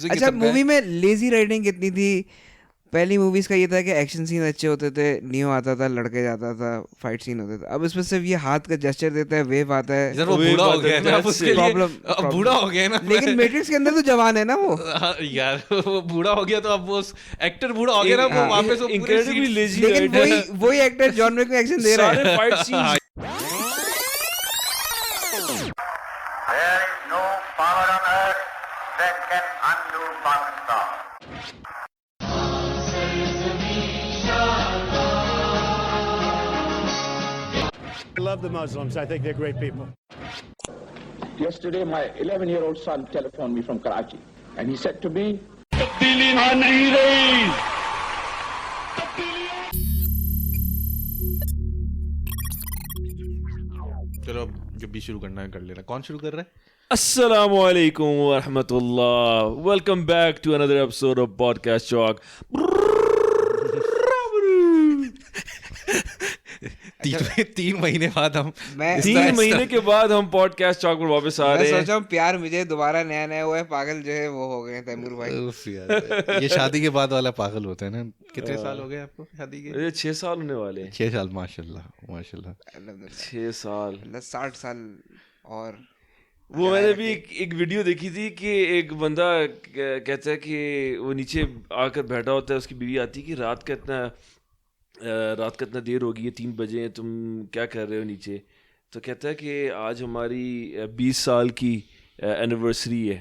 अच्छा, मूवी में lazy writing कितनी थी। पहली मूवीज का ये था कि एक्शन सीन अच्छे होते थे, नियो आता था, लड़के जाता था, फाइट सीन होते थे। अब इसमें सिर्फ ये हाथ का जेस्चर देता है, वेव आता है। यार वो बूढ़ा हो गया है ना, अब उसके लिए प्रॉब्लम बूढ़ा हो गया है ना। लेकिन मैट्रिक्स के अंदर तो जवान है ना वो। हाँ, यार वो बूढ़ा हो गया तो अब वो एक्टर बूढ़ा हो गया ना, वो वापस वो पूरे incredibly lazy लेकिन right वही एक्टर जॉन विक में एक्शन दे रहा है। सारे fight scenes There is no power on earth that can undo Pakistan. I love the Muslims. I think they're great people. Yesterday, my 11-year-old son telephoned me from Karachi, and he said to me, चलो अब जब भी शुरू करना है कर लेना। कौन शुरू कर रहा है? Assalamu alaikum wa rahmatullah. Welcome back to another episode of Podcast Chalk. तीन महीने बाद हम मैं 3 महीने के बाद हम पॉडकास्ट चॉक पर वापस आ रहे हैं। सोचा हूँ प्यार मुझे दोबारा नया नया हुआ है, पागल जो है वो हो गए तैमूर भाई। उफ यार, ये शादी के बाद वाला पागल होता है ना। कितने साल हो गए आपको शादी के? ये 6 साल होने वाले हैं। 6 साल, माशाल्लाह माशाल्लाह। 6 साल 60 साल। और वो मैंने भी एक वीडियो देखी थी कि एक बंदा कहता है कि वो नीचे आकर बैठा होता है, उसकी बीवी आती है कि रात का इतना देर हो गई है, 3 बजे हैं, तुम क्या कर रहे हो नीचे? तो कहता है कि आज हमारी 20 साल की एनिवर्सरी है।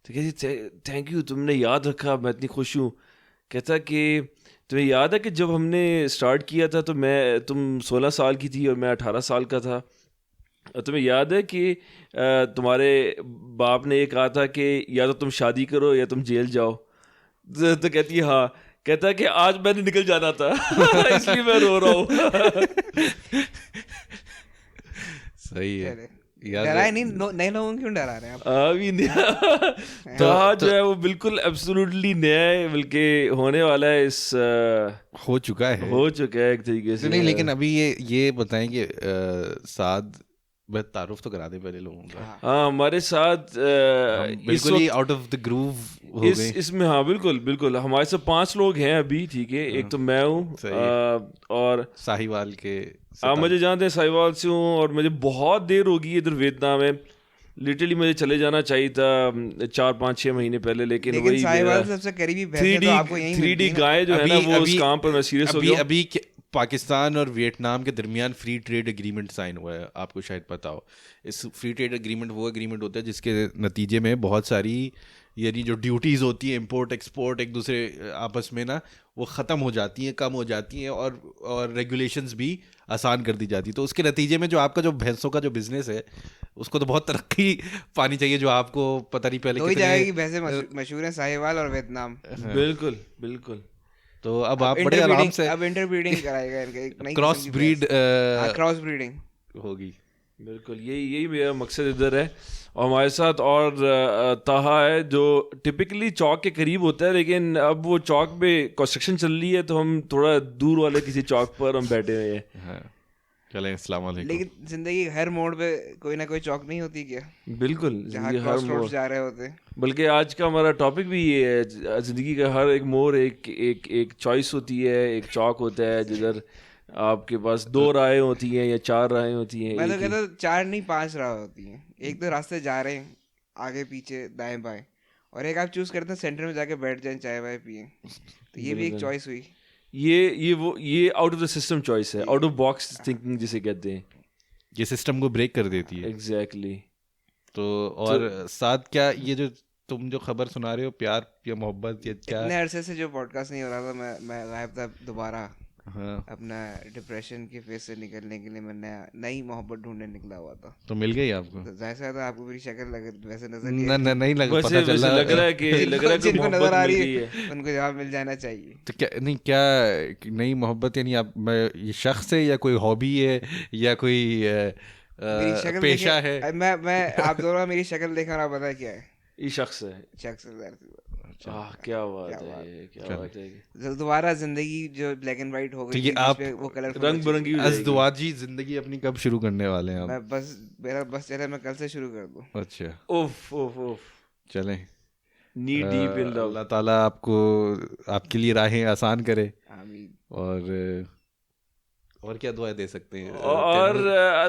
तो कहती थैंक यू, तुमने याद रखा, मैं इतनी खुश हूँ। कहता है कि तुम्हें याद है कि जब हमने स्टार्ट किया था तो तुम 16 साल की थी और मैं 18 साल का था। तुम्हें याद है कि तुम्हारे बाप ने ये कहा था कि या तो तुम शादी करो या तुम जेल जाओ। तो कहती है हाँ। कहता है कि आज मैंने निकल जाना था इसलिए मैं रो रहा हूँ। सही है डरा है नहीं, नए लोगों क्यों डरा रहे हैं आप? अभी तो आज जो है वो बिल्कुल एब्सोल्युटली नया है, बल्कि होने वाला है। हो चुका है एक तरीके से। नहीं, लेकिन अभी ये बताएं कि साद तारुफ तो करा दे पहले लोगों का। हाँ, हमारे साथ बिल्कुल ही आउट ऑफ द ग्रूव हो गए इसमें। हाँ बिल्कुल हमारे साथ 5 लोग हैं अभी, ठीक है। एक तो मैं हूँ और साहिवाल के आप मुझे जानते हैं, साहिवाल से हूँ। और मुझे बहुत देर हो गई इधर वियतनाम में। लिटरली मुझे चले जाना चाहिए था 4-5-6 महीने पहले, लेकिन वही साहिवाल सबसे करीबी भैंस है, तो आपको यहीं 3D गाय जो है ना, वो उस काम पर मैं सीरियस हो गया। अभी पाकिस्तान और वियतनाम के दरमियान फ्री ट्रेड एग्रीमेंट साइन हुआ है, आपको शायद पता हो। इस फ्री ट्रेड एग्रीमेंट वो एग्रीमेंट होता है जिसके नतीजे में बहुत सारी यानी जो ड्यूटीज़ होती है, इंपोर्ट एक्सपोर्ट एक दूसरे आपस में ना वो ख़त्म हो जाती हैं, कम हो जाती हैं, और रेगुलेशंस भी आसान कर दी जाती है। तो उसके नतीजे में जो आपका जो भैंसों का जो बिजनेस है उसको तो बहुत तरक्की पानी चाहिए, जो आपको पता नहीं पहले कितने जगह की भैंसें मशहूर हैं, साहिवाल और वियतनाम। बिल्कुल। तो अब आप बड़े आराम से अब इंटरब्रीडिंग कराएगा इनका, क्रॉस ब्रीडिंग होगी। बिल्कुल यही मेरा मकसद इधर है। और हमारे साथ और ताहा है जो टिपिकली चौक के करीब होता है, लेकिन अब वो चौक पे कंस्ट्रक्शन चल रही है तो हम थोड़ा दूर वाले किसी चौक पर हम बैठे हुए हैं। चलें, अस्सलाम वालेकुम। लेकिन जिंदगी हर मोड़ पे कोई ना कोई चौक नहीं होती क्या? बिल्कुल, जहाँ क्रॉसरोड्स जा रहे होते हैं। बल्कि आज का हमारा टॉपिक भी ये है, जिंदगी का हर एक मोड़ एक चॉइस होती है, एक चौक होता है जिधर आपके पास 2 राहें होती हैं या 4 राहें होती हैं। मैं तो कहता हूँ 4 नहीं 5 राह होती हैं। एक तो रास्ते जा रहे हैं आगे पीछे दाएं बाएं, और एक आप चूज करते हैं सेंटर में जाके बैठ जाएं, चाय वाय पिए। तो ये भी एक चॉइस हुई। ये out of the system choice है, आउट ऑफ बॉक्स थिंकिंग जिसे कहते हैं। ये सिस्टम को ब्रेक कर देती है। एग्जैक्टली। तो और साथ क्या ये जो तुम जो खबर सुना रहे हो, प्यार या मोहब्बत या क्या? इतने अरसे से जो पॉडकास्ट नहीं हो रहा था, मैं गायब था दोबारा। हाँ। अपना डिप्रेशन के फेस से निकलने के लिए मैं नई मोहब्बत ढूंढने निकला हुआ था। तो मिल गई आपको? तो जाहिर सा था, आपको मेरी शक्ल वैसे नजर नहीं लगा, पता चल रहा है कि जिनको नजर आ रही है उनको जवाब मिल जाना चाहिए। तो क्या नई मोहब्बत यानी आप ये शख्स है या कोई हॉबी है या कोई पेशा है? मैं आप दोनों मेरी शक्ल देखा और आप पता क्या है? ये शख्स है। क्या बात है। दोबारा जिंदगी जो ब्लैक एंड व्हाइट हो गई, तो ये आप वो कलर रंग बिरंगी अज़दवाजी जिंदगी अपनी कब शुरू करने वाले हैं? मैं बस चले, मैं कल से शुरू कर दूं। अच्छा, उफ चलें। नी डीप इन लव। अल्लाह ताला आपको आपके लिए राहें आसान करे। आमीन। और क्या दुआ दे सकते हैं? और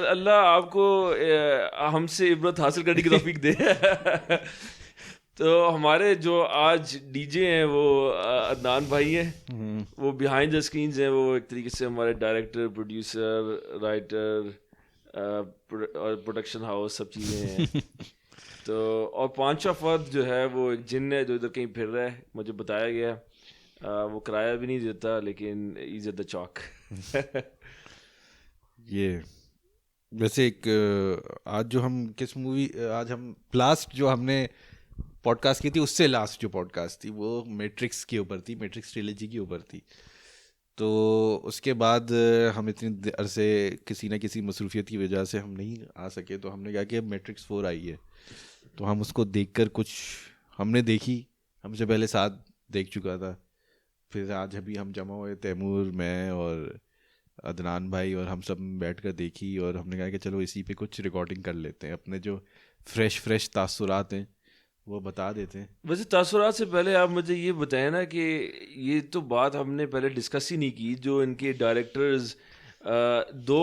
अल्लाह आपको हमसे इबरत हासिल करने की तौफीक दे। तो हमारे जो आज डीजे हैं वो अदनान भाई हैं, वो बिहाइंड द स्क्रीन्स हैं, वो एक तरीके से हमारे डायरेक्टर, प्रोड्यूसर, राइटर और प्रोडक्शन हाउस सब चीज़ें हैं। तो और पांचवा फर्द जो है वो एक जिन है जो इधर कहीं फिर रहा है, मुझे बताया गया। वो किराया भी नहीं देता लेकिन इज एट द चौक। ये वैसे एक आज जो हम किस मूवी आज हम लास्ट जो हमने पॉडकास्ट की थी, उससे लास्ट जो पॉडकास्ट थी वो मैट्रिक्स के ऊपर थी, मैट्रिक्स ट्रिलॉजी के ऊपर थी। तो उसके बाद हम इतनी देर से किसी ना किसी मसरूफियत की वजह से हम नहीं आ सके, तो हमने कहा कि मैट्रिक्स 4 आई है तो हम उसको देखकर कुछ हमने देखी, हमसे पहले 7 देख चुका था। फिर आज अभी हम जमा हुए, तैमूर, मैं और अदनान भाई, और हम सब बैठ कर देखी और हमने कहा कि चलो इसी पे कुछ रिकॉर्डिंग कर लेते हैं, अपने जो फ्रेश तासुरात हैं वो बता देते हैं। वैसे तासुरात से पहले आप मुझे ये बताएं ना कि ये तो बात हमने पहले डिस्कस ही नहीं की, जो इनके डायरेक्टर्स 2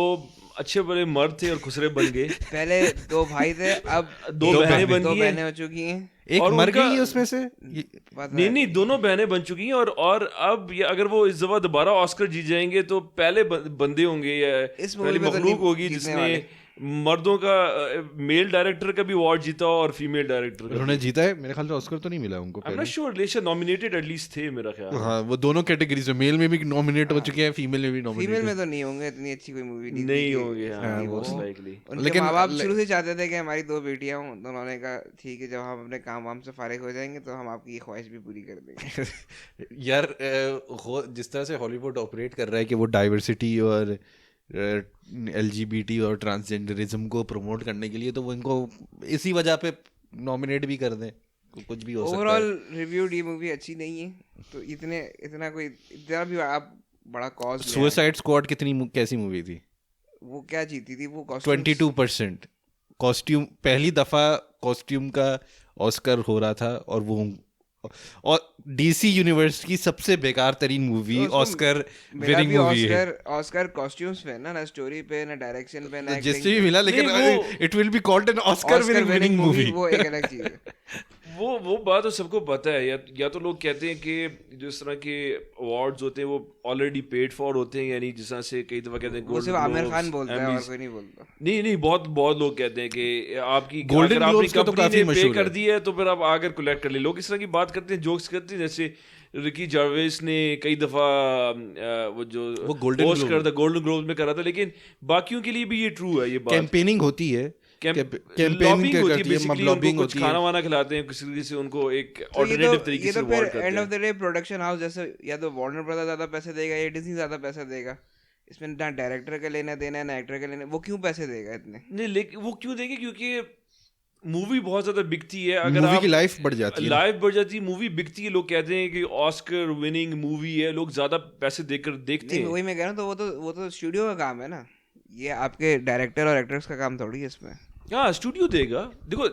अच्छे बड़े मर्द थे और खुसरे बन गए। पहले 2 भाई थे, अब 2 बहनें बन 2 गई बहनें हैं। हो चुकी हैं। एक और मर उनका- गई है उसमें से पता नहीं है। नहीं, दोनों बहनें बन चुकी हैं। और अब ये अगर वो इस दफा दोबारा ऑस्कर जीत जाएंगे तो पहले बंदे होंगे या इस मूवी पहली में तो मखलूक नहीं होगी जीतने जिसने वाले। मर्दों का मेल डायरेक्टर का भी अवार्ड जीता और फीमेल डायरेक्टर का। उन्होंने जीता है, मेरे ख्याल से ऑस्कर तो नहीं मिला उनको आई एम पहले। नॉट श्योर, लेकिन नॉमिनेटेड एटलीस्ट थे मेरा ख्याल। हाँ, वो दोनों कैटेगरीज में, मेल में भी नॉमिनेट हो चुके हैं, फीमेल में भी फीमेल नॉमिनेट। में तो नहीं होंगे, इतनी अच्छी कोई मूवी नहीं नहीं थी कि- होंगे, हाँ, नहीं, मोस्ट वो- लाइकली। उनके लेकिन- माँ बाप शुरू से चाहते थे कि हमारी 2 बेटियां हों, तो उन्होंने कहा ठीक है, जब हम अपने काम वाम से फारिग हो जाएंगे तो हम आपकी ये ख्वाहिश भी पूरी कर देंगे। यार जिस तरह से हॉलीवुड ऑपरेट कर रहा है कि वो डाइवर्सिटी और LGBT और ट्रांसजेंडरिज्म को प्रमोट करने के लिए, तो वो इनको इसी वजह पे नॉमिनेट भी कर दें, तो कुछ भी हो सकता है। ओवरऑल रिव्यूड ये मूवी अच्छी नहीं है, तो इतना भी आप बड़ा कॉज सुसाइड स्क्वाड कैसी मूवी थी? वो क्या जीती थी वो costumes? 22% कॉस्ट्यूम, पहली दफा कॉस्ट्यूम का ऑस्कर हो रहा था, और DC यूनिवर्स की सबसे बेकार तरीन मूवी तो उसमें ऑस्कर मेरा विनिंग भी मूवी है। ऑस्कर कॉस्ट्यूम्स पे ना स्टोरी पे ना डायरेक्शन पे ना जिससे भी मिला, लेकिन नहीं, वो- it will be called an Oscar winning movie. वो एक अलग चीज है। वो बात तो सबको पता है। या तो लोग कहते हैं कि जिस तरह के अवार्ड्स होते हैं वो ऑलरेडी पेड फॉर होते हैं, यानी जिस तरह से कई दफा कहते हैं वो सिर्फ Golden आमिर Globes, खान बोलता है और Emmys। कोई नहीं बोलता। नहीं, बहुत लोग कहते हैं कि आपकी Golden अगर आपकी Globes का तो कंपनी काफी ने पे मशहूर कर है। दी है तो फिर आप आकर कलेक्ट कर ले। लोग इस तरह की बात करते हैं, जोक्स करते हैं, जैसे रिकी जावेस ने कई दफा वो जो वो Golden होस्ट Globe- कर था गोल्डन ग्लोब में करा था, लेकिन बाकियों के लिए भी ये ट्रू है ये बात। कैंपेनिंग होती है, कैंपेन लॉबिंग होती है करती है, बेसिकली, लॉबिंग उनको कुछ होती है। खाना वाना खिलाते हैं किसी तरीके से, उनको एक तो ये ऑल्टरनेटिव तरीके ये से तो फिर रिवॉर्ड करते एंड ऑफ हैं। द डे प्रोडक्शन हाउस जैसे या तो वार्नर ब्रदर ज्यादा पैसे देगा या डिज्नी ज्यादा पैसा देगा। इसमें ना डायरेक्टर का लेना देना है ना एक्टर का लेना, वो क्यों पैसे देगा इतने? नहीं, लेकिन वो क्यों देंगे? क्योंकि मूवी बहुत ज्यादा बिकती है। अगर मूवी आप की लाइफ बढ़ जाती है ना। लाइफ बढ़ जाती है, मूवी बिकती है। लोग कहते हैं कि ऑस्कर विनिंग मूवी है, लोग ज्यादा पैसे देकर देखते नहीं, हैं। वही मैं कह रहा हूँ, तो वो तो स्टूडियो का काम है ना, ये आपके डायरेक्टर और एक्टर्स का काम थोड़ी है इसमें। हाँ, स्टूडियो देगा। देखो,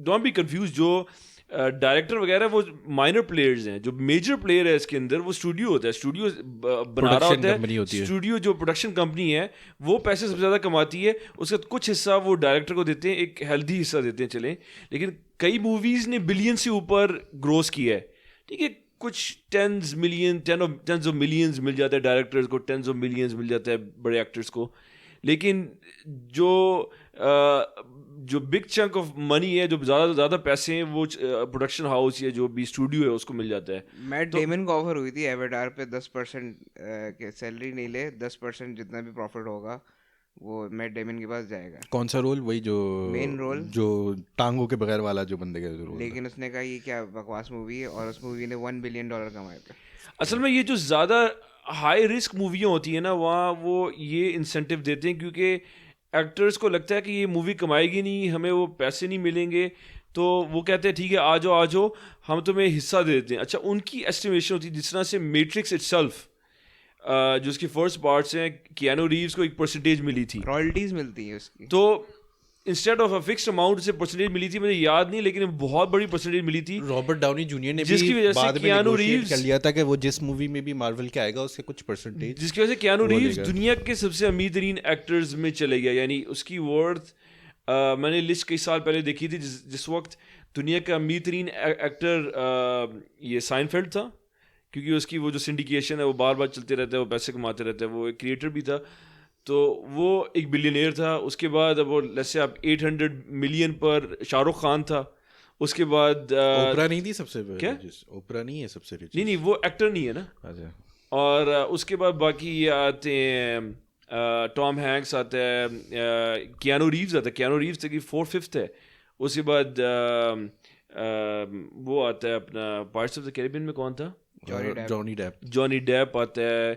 डोंट बी कंफ्यूज, जो डायरेक्टर वगैरह वो माइनर प्लेयर्स हैं। जो मेजर प्लेयर है इसके अंदर वो स्टूडियो होता है। स्टूडियो बना रहा Production होता company है। होती है। स्टूडियो जो प्रोडक्शन कंपनी है वो पैसे सबसे ज़्यादा कमाती है, उसका कुछ हिस्सा वो डायरेक्टर को देते हैं, एक हेल्दी हिस्सा देते हैं चलें। लेकिन कई मूवीज़ ने बिलियन से ऊपर ग्रोस किया है, ठीक है। कुछ टेंस ऑफ मिलियंस मिल जाता है डायरेक्टर्स को, टेंस ऑफ मिलियंस मिल जाता है बड़े एक्टर्स को। लेकिन जो बिग चंक ऑफ मनी है, जो ज़्यादा पैसे हैं, वो प्रोडक्शन हाउस या जो भी स्टूडियो है उसको मिल जाता है। मैट डेमन को ऑफर हुई थी एवेटार पे 10% के सैलरी नहीं ले, 10% जितना भी प्रॉफिट होगा वो मैट डेमन के पास जाएगा। कौन सा रोल? वही जो Main role। जो टांगों के बगैर वाला जो बंदे का रोल। लेकिन उसने कहा ये क्या बकवास मूवी है, और उस मूवी ने $1 बिलियन कमाए थे। असल में ये जो ज़्यादा हाई रिस्क मूवियाँ होती हैं ना, वहाँ वो ये इंसेंटिव देते हैं क्योंकि एक्टर्स को लगता है कि ये मूवी कमाएगी नहीं, हमें वो पैसे नहीं मिलेंगे, तो वो कहते हैं ठीक है आ जाओ हम तुम्हें हिस्सा दे देते हैं। अच्छा, उनकी एस्टिमेशन होती है, जिस तरह से मैट्रिक्स इटसेल्फ जो उसकी फर्स्ट पार्ट्स हैं, कियानो रीव्स को 1% मिली थी, रॉयल्टीज मिलती है उसकी। तो instead of a fixed amount से परसेंटेज मिली थी, मुझे याद नहीं, लेकिन बहुत बड़ी परसेंटेज मिली थी। रॉबर्ट डाउनी जूनियर ने जिसकी भी वजह से बाद में कियानू negotiate रीव्स- कर लिया था कि वो जिस मूवी में भी मार्वल के आएगा उसके कुछ परसेंटेज जिसकी वजह से कियानू वो रीव्स लेगा। दुनिया के सबसे अमीर तरीन एक्टर्स में चले गया। यानी उसकी वर्थ, मैंने लिस्ट कई साल पहले देखी थी, जिस वक्त दुनिया का अमीर तरीन एक्टर ये साइनफेल्ड था, क्योंकि उसकी वो जो सिंडिकेशन है वो बार बार चलते रहता है, वो पैसे कमाते रहते हैं, वो एक क्रिएटर भी था, तो वो एक बिलियनियर था। उसके बाद अब वो जैसे आप 800 मिलियन पर शाहरुख खान था। उसके बाद ओपरा नहीं थी सबसे क्या? ओपरा नहीं है सबसे रिच? नहीं, वो एक्टर नहीं है ना। अच्छा, और उसके बाद बाकी ये आते हैं, टॉम हैंक्स आता है, कियानू रीव्स आता है। कियानू रीव्स तक 4/5 है। उसके बाद वो आता है अपना पार्ट्स ऑफ द कैरिबियन में कौन था? Johnny Depp. जॉनी डेप आता है,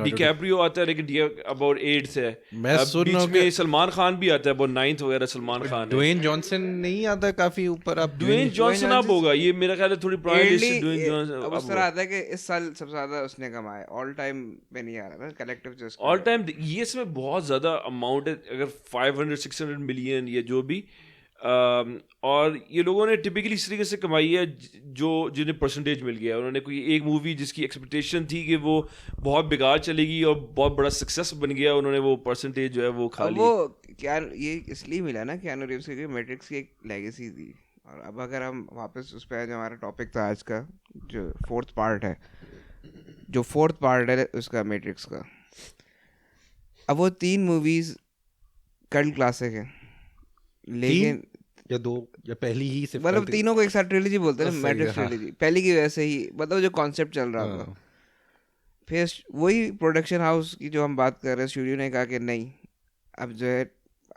डिकैप्रियो आता है, लेकिन अबाउट 8th है। मैं अब सुन रहा बीच हूँ में कि- सलमान खान भी आता है, अबाउट 9th वगैरह सलमान खान है। ड्वेन जॉनसन नहीं आता काफी ऊपर? आप ड्वेन जॉनसन अब होगा, ये मेरा ख्याल है थोड़ी पुरानी लिस्ट है। ड्वेन अब जॉनसन उस तरह आता है कि इस साल सबसे ज्यादा उसने कमाया, ऑल टाइम पे नहीं आ रहा था, कलेक्टिव जो ऑल टाइम। ये इसमें बहुत ज़्यादा अमाउंट है, अगर 500-600 मिलियन या जो भी, और ये लोगों ने टिपिकली इस तरीके से कमाई है जो जिन्हें परसेंटेज मिल गया। उन्होंने कोई एक मूवी जिसकी एक्सपेक्टेशन थी कि वो बहुत बेकार चलेगी और बहुत बड़ा सक्सेस बन गया, उन्होंने वो परसेंटेज जो है वो खा ली। वो क्या ये इसलिए मिला ना कियानू रीव्स की, मैट्रिक्स की एक लेगेसी थी। और अब अगर हम वापस उस पर, जो हमारा टॉपिक था आज का, जो 4th पार्ट है उसका मैट्रिक्स का, अब वो 3 मूवीज कल्ट क्लासिक है, लेकिन या 2 या पहली ही सिर्फ मतलब तीनों को एक साथ ट्रिलॉजी बोलते हैं ना, सही मैट्रिक्स है, हाँ। ट्रिलॉजी पहली की वैसे ही, मतलब जो कॉन्सेप्ट चल रहा था। फिर वही प्रोडक्शन हाउस की जो हम बात कर रहे हैं, स्टूडियो ने कहा कि नहीं, अब जो है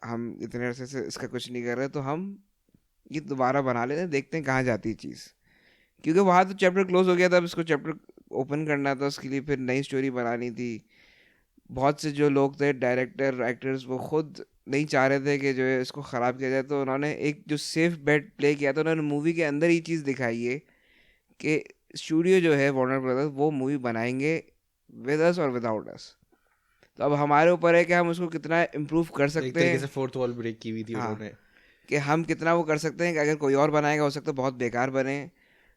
हम इतने अरसे से इसका कुछ नहीं कर रहे, तो हम ये दोबारा बना लेते हैं, देखते हैं कहाँ जाती है चीज़। क्योंकि वहाँ तो चैप्टर क्लोज हो गया था, अब इसको चैप्टर ओपन करना था, उसके लिए फिर नई स्टोरी बनानी थी। बहुत से जो लोग थे, डायरेक्टर, एक्टर्स, वो खुद नहीं चाह रहे थे कि जो है इसको ख़राब किया जाए, तो उन्होंने एक जो सेफ बेट प्ले किया था, उन्होंने मूवी के अंदर ही चीज़ दिखाई है कि स्टूडियो जो है वार्नर ब्रदर्स, वो मूवी बनाएंगे विद अस और विदाउट अस। तो अब हमारे ऊपर है कि हम उसको कितना इम्प्रूव कर एक सकते तरीके हैं, से फोर्थ वॉल ब्रेक की हुई थी हाँ। उन्होंने, कि हम कितना वो कर सकते हैं कि अगर कोई और बनाएगा हो सकता है बहुत बेकार बने,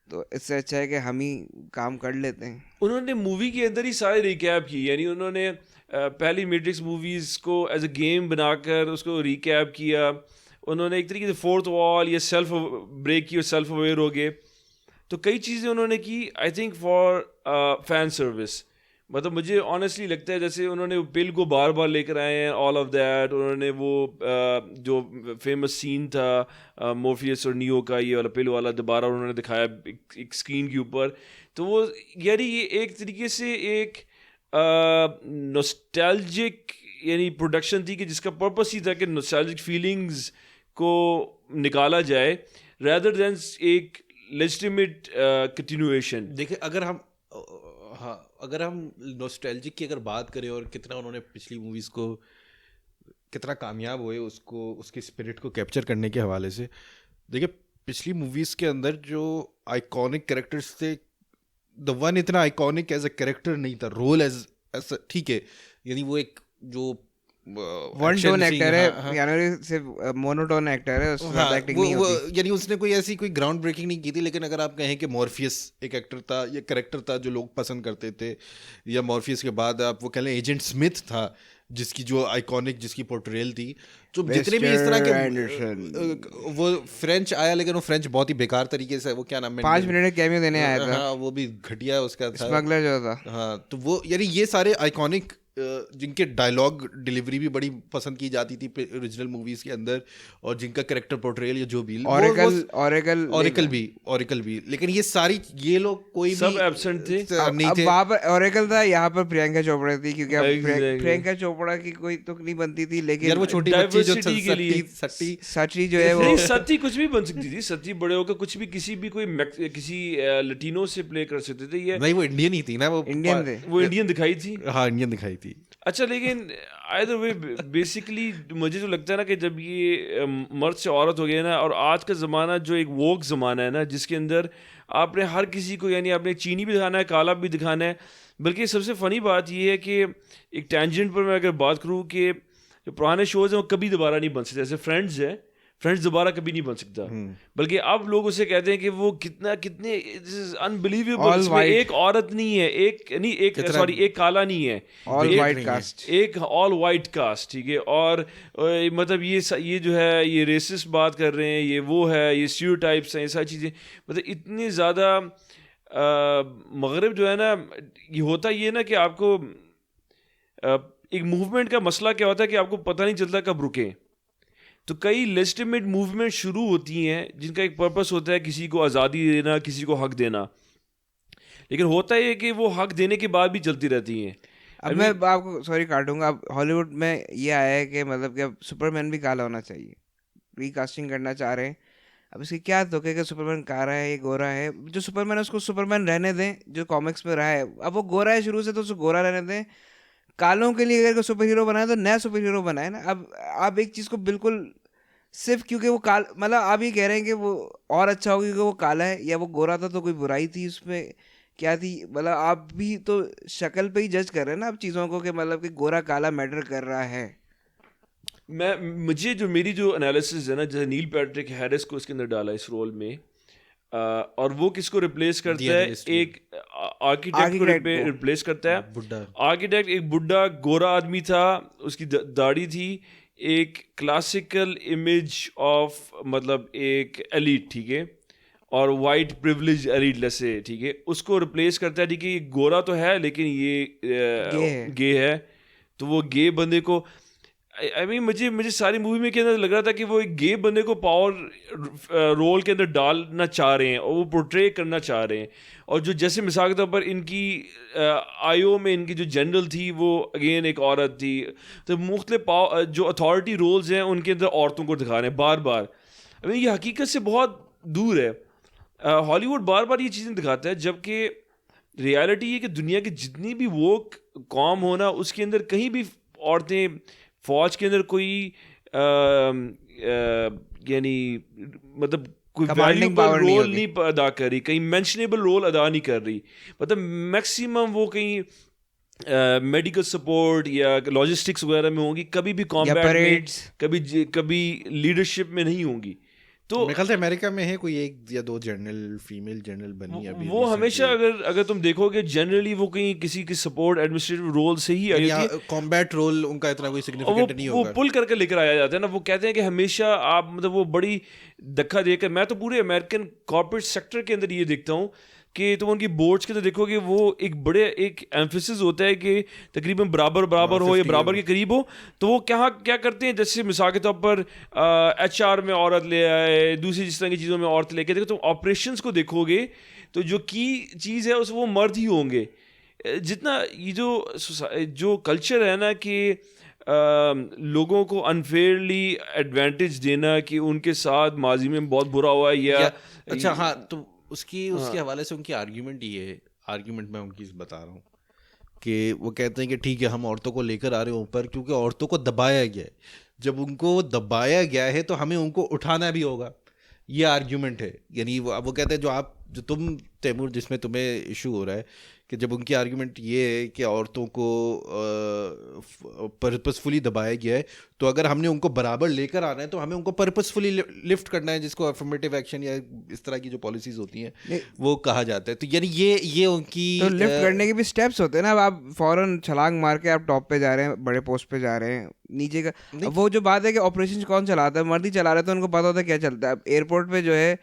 तो इससे अच्छा है कि हम ही काम कर लेते हैं। उन्होंने मूवी के अंदर ही सारे रिकैप की। यानी उन्होंने पहली मैट्रिक्स मूवीज़ को एज अ गेम बनाकर उसको रिकैप किया। उन्होंने एक तरीके से 4th वॉल या सेल्फ ब्रेक की और सेल्फ अवेयर हो गए। तो कई चीज़ें उन्होंने की, I think for fan service. मतलब मुझे ऑनेस्टली लगता है जैसे उन्होंने पिल को बार बार लेकर आए हैं, ऑल ऑफ दैट। उन्होंने वो जो फेमस सीन था मोर्फियस और नियो का, ये वाला पिल वाला दोबारा उन्होंने दिखाया एक स्क्रीन के ऊपर। तो वो यानी ये एक तरीके से एक नॉस्टैल्जिक यानी प्रोडक्शन थी कि जिसका पर्पस ही था कि नॉस्टैल्जिक फीलिंग्स को निकाला जाए, rather than एक लेजिटिमेट कंटिन्यूएशन। देखिए अगर हम नॉस्टैल्जिक की अगर बात करें और कितना उन्होंने पिछली मूवीज़ को कितना कामयाब हुए उसको, उसकी स्पिरिट को कैप्चर करने के हवाले से, देखिए पिछली मूवीज़ के अंदर जो आइकॉनिक कैरेक्टर्स थे, द वन इतना आइकॉनिक एज अ कैरेक्टर नहीं था, रोल एज ठीक है, यानी वो एक जो वन टोन एक्टर है, यानी सिर्फ मोनोटोन एक्टर है, उसमें ज़्यादा एक्टिंग नहीं होती। यानी उसने कोई ऐसी कोई ग्राउंड ब्रेकिंग नहीं की थी। लेकिन अगर आप कहें कि मॉर्फियस एक एक्टर था या कैरेक्टर था जो लोग पसंद करते थे, या मॉर्फियस के बाद आप वो कह लें एजेंट स्मिथ था, जिसकी जो आइकॉनिक जिसकी पोर्ट्रेयल थी, जो जितने भी इस तरह के वो फ्रेंच आया, लेकिन वो फ्रेंच बहुत ही बेकार तरीके से, वो क्या नाम है, 5 मिनट कैमियो देने आया था, हाँ वो भी घटिया उसका था, स्मगलर जो था। हाँ, तो वो यानी ये सारे आइकॉनिक जिनके डायलॉग डिलीवरी भी बड़ी पसंद की जाती थी ओरिजिनल मूवीज के अंदर, और जिनका कैरेक्टर पोर्ट्रेयल या जो भी, ऑरेकल भी, लेकिन ये सारी ये लोग कोई सब भी एब्सेंट थे। नहीं थे। वहाँ पर ऑरेकल था, यहाँ पर प्रियंका चोपड़ा थी, क्योंकि अब Exactly. प्रियंका चोपड़ा की कोई तुक नहीं बनती थी, लेकिन यार वो छोटी बच्ची जो diversity के लिए। सची जो है वो नहीं, सती कुछ भी बन सकती थी। सती बड़े होकर कुछ भी किसी भी किसी लटीनो से प्ले कर सकते थे। ये नहीं, वो इंडियन ही थी ना, वो इंडियन थे। वो इंडियन दिखाई थी। हाँ, इंडियन दिखाई थी। अच्छा, लेकिन आइदर वे बेसिकली मुझे जो लगता है ना कि जब ये मर्द से औरत हो गया ना, और आज का ज़माना जो एक वोक ज़माना है ना, जिसके अंदर आपने हर किसी को यानी आपने चीनी भी दिखाना है, काला भी दिखाना है। बल्कि सबसे फ़नी बात ये है कि एक टेंजेंट पर मैं अगर बात करूँ कि जो पुराने शोज हैं वो कभी दोबारा नहीं बन सकते. जैसे फ्रेंड्स है, फ्रेंड्स दोबारा कभी नहीं बन सकता. बल्कि अब लोग उसे कहते हैं कि वो कितने दिस इज अनबिलीवेबल. इसमें एक औरत नहीं है, एक काला नहीं है, ऑल वाइट कास्ट, एक ऑल वाइट कास्ट, ठीक है. और मतलब ये जो है ये रेसिस्ट बात कर रहे हैं, ये वो है, ये स्टीरियोटाइप्स हैं, ये सारी चीज़ें. मतलब इतनी ज़्यादा मगरिब जो है ना, ये होता ये ना कि आपको एक मूवमेंट का मसला क्या होता है कि आपको पता नहीं चलता कब रुके. तो कई लेजिटिमेट मूवमेंट शुरू होती हैं जिनका एक पर्पस होता है किसी को आज़ादी देना, किसी को हक देना, लेकिन होता है कि वो हक देने के बाद भी चलती रहती हैं. अब मैं आपको सॉरी काटूंगा. अब हॉलीवुड में ये आया है कि मतलब कि अब सुपरमैन भी काला होना चाहिए, रीकास्टिंग करना चाह रहे हैं. अब इसकी क्या धोखे कि सुपरमैन काला है, ये गोरा है. जो सुपरमैन है उसको सुपरमैन रहने दें, जो कॉमिक्स में रहा है. अब वो गोरा है शुरू से, तो उसको गोरा रहने दें. कालों के लिए अगर सुपर हीरो बनाए तो नया सुपर हीरो बनाए ना. अब आप एक चीज़ को बिल्कुल सिर्फ क्योंकि वो मतलब आप ये कह रहे हैं कि वो और अच्छा होगा क्योंकि वो काला है या वो गोरा था तो कोई बुराई थी उसमें, क्या थी. मतलब आप भी तो शक्ल पे ही जज कर रहे हैं ना अब चीज़ों को, कि मतलब कि गोरा काला मैटर कर रहा है. मुझे जो मेरी जो एनालिसिस है ना, जैसे नील पैट्रिक हैरिस को इसके अंदर डाला इस रोल में, और वो किसको रिप्लेस करता है, एक आर्किटेक्ट को रिप्लेस करता है. बुड्ढा आर्किटेक्ट एक बुड्ढा गोरा आदमी था, उसकी दाढ़ी थी, एक क्लासिकल इमेज ऑफ मतलब एक एलीट, ठीक है, और वाइट प्रिविलेज एलीट जैसे, ठीक है. उसको रिप्लेस करता है. ठीक है, ये गोरा तो है लेकिन ये गे है. तो वो गे बंदे को आई मीन मुझे सारी मूवी में के अंदर लग रहा था कि वो एक गे बंदे को पावर रोल के अंदर डालना चाह रहे हैं और वो पोर्ट्रे करना चाह रहे हैं. और जो जैसे मिसाल के तौर पर इनकी आईओ में इनकी जो जनरल थी वो अगेन एक औरत थी. तो मुख्तलिफ जो अथॉरिटी रोल्स हैं उनके अंदर औरतों को दिखा रहे हैं बार बार. आई मीन ये हकीकत से बहुत दूर है. हॉलीवुड बार बार ये चीज़ें दिखाता है, जबकि रियलिटी ये कि दुनिया की जितनी भी वो कौम हो ना, उसके अंदर कहीं भी औरतें फौज के अंदर कोई यानी मतलब कोई वैल्यूबल रोल नहीं अदा कर रही, कहीं मेंशनेबल रोल अदा नहीं कर रही. मतलब मैक्सिमम वो कहीं मेडिकल सपोर्ट या लॉजिस्टिक्स वगैरह में होंगी, कभी भी कॉम्बैट में, कभी लीडरशिप में नहीं होंगी. तो मेरे ख्याल से अमेरिका में है कोई एक या दो जनरल फीमेल जनरल बनी है अभी. वो हमेशा अगर तुम देखोगे जनरली वो कहीं किसी की सपोर्ट एडमिनिस्ट्रेटिव रोल से ही आई थी. कॉम्बैट रोल उनका इतना कोई सिग्निफिकेंट नहीं होगा. वो पुल करके लेकर आया जाता है ना. वो कहते हैं कि हमेशा आप मतलब वो बड़ी धक्का देकर, मैं तो पूरे अमेरिकन कॉर्पोरेट सेक्टर के अंदर ये देखता हूँ कि तुम उनकी बोर्ड्स के तो देखोगे वो एक एम्फेसिस होता है कि तकरीबन बराबर हो या बराबर के करीब हो. तो वो क्या करते हैं, जैसे मिसाल के तौर पर HR में औरत ले आए, दूसरी जिस तरह की चीज़ों में औरत लेके देखो. तुम ऑपरेशंस को देखोगे तो जो की चीज़ है उस वो मर्द ही होंगे. जितना ये जो कल्चर है ना कि लोगों को अनफेयरली एडवांटेज देना कि उनके साथ माजी में बहुत बुरा हुआ है या अच्छा. हाँ, तो उसके हवाले से उनकी आर्ग्यूमेंट मैं उनकी बता रहा हूँ कि वो कहते हैं कि ठीक है हम औरतों को लेकर आ रहे हैं ऊपर क्योंकि औरतों को दबाया गया है. जब उनको दबाया गया है तो हमें उनको उठाना भी होगा. ये आर्ग्यूमेंट है. यानी वो कहते हैं जो तुम तैमूर जिसमें तुम्हें इशू हो रहा है कि जब उनकी आर्ग्यूमेंट ये है कि औरतों को पर्पसफुली दबाया गया है, तो अगर हमने उनको बराबर लेकर आना है तो हमें उनको पर्पसफुली लिफ्ट करना है, जिसको अफर्मेटिव एक्शन या इस तरह की जो पॉलिसीज होती हैं वो कहा जाता है. तो यानी ये उनकी तो लिफ्ट करने के भी स्टेप्स होते हैं ना. अब आप फौरन छलांग मार के आप टॉप पे जा रहे हैं, बड़े पोस्ट पे जा रहे हैं, नीचे का वो जो बात है कि ऑपरेशन कौन चलाता है, मर्द ही चला रहे, तो उनको पता होता है क्या चलता है. अब एयरपोर्ट पे जो है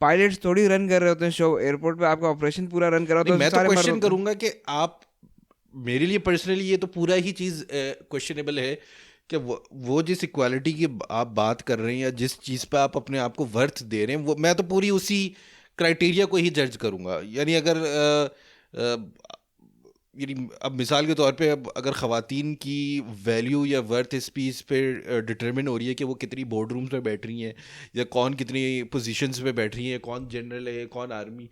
पायलट्स थोड़ी रन कर रहे होते हैं शो. एयरपोर्ट पे आपका ऑपरेशन पूरा रन कर रहा होता है. मैं तो क्वेश्चन करूंगा कि आप, मेरे लिए पर्सनली ये तो पूरा ही चीज़ क्वेश्चनेबल है कि वो जिस इक्वालिटी की आप बात कर रहे हैं या जिस चीज़ पे आप अपने आप को वर्थ दे रहे हैं, वो मैं तो पूरी उसी क्राइटेरिया को ही जज करूंगा. यानी अगर यानी अब मिसाल के तौर पे अब अगर ख़वातीन की वैल्यू या वर्थ इस पीस पे डिटरमिन हो रही है कि वो कितनी बोर्ड रूम्स में बैठ रही हैं या कौन कितनी पोजीशंस पे बैठ रही हैं, कौन जनरल है, कौन आर्मी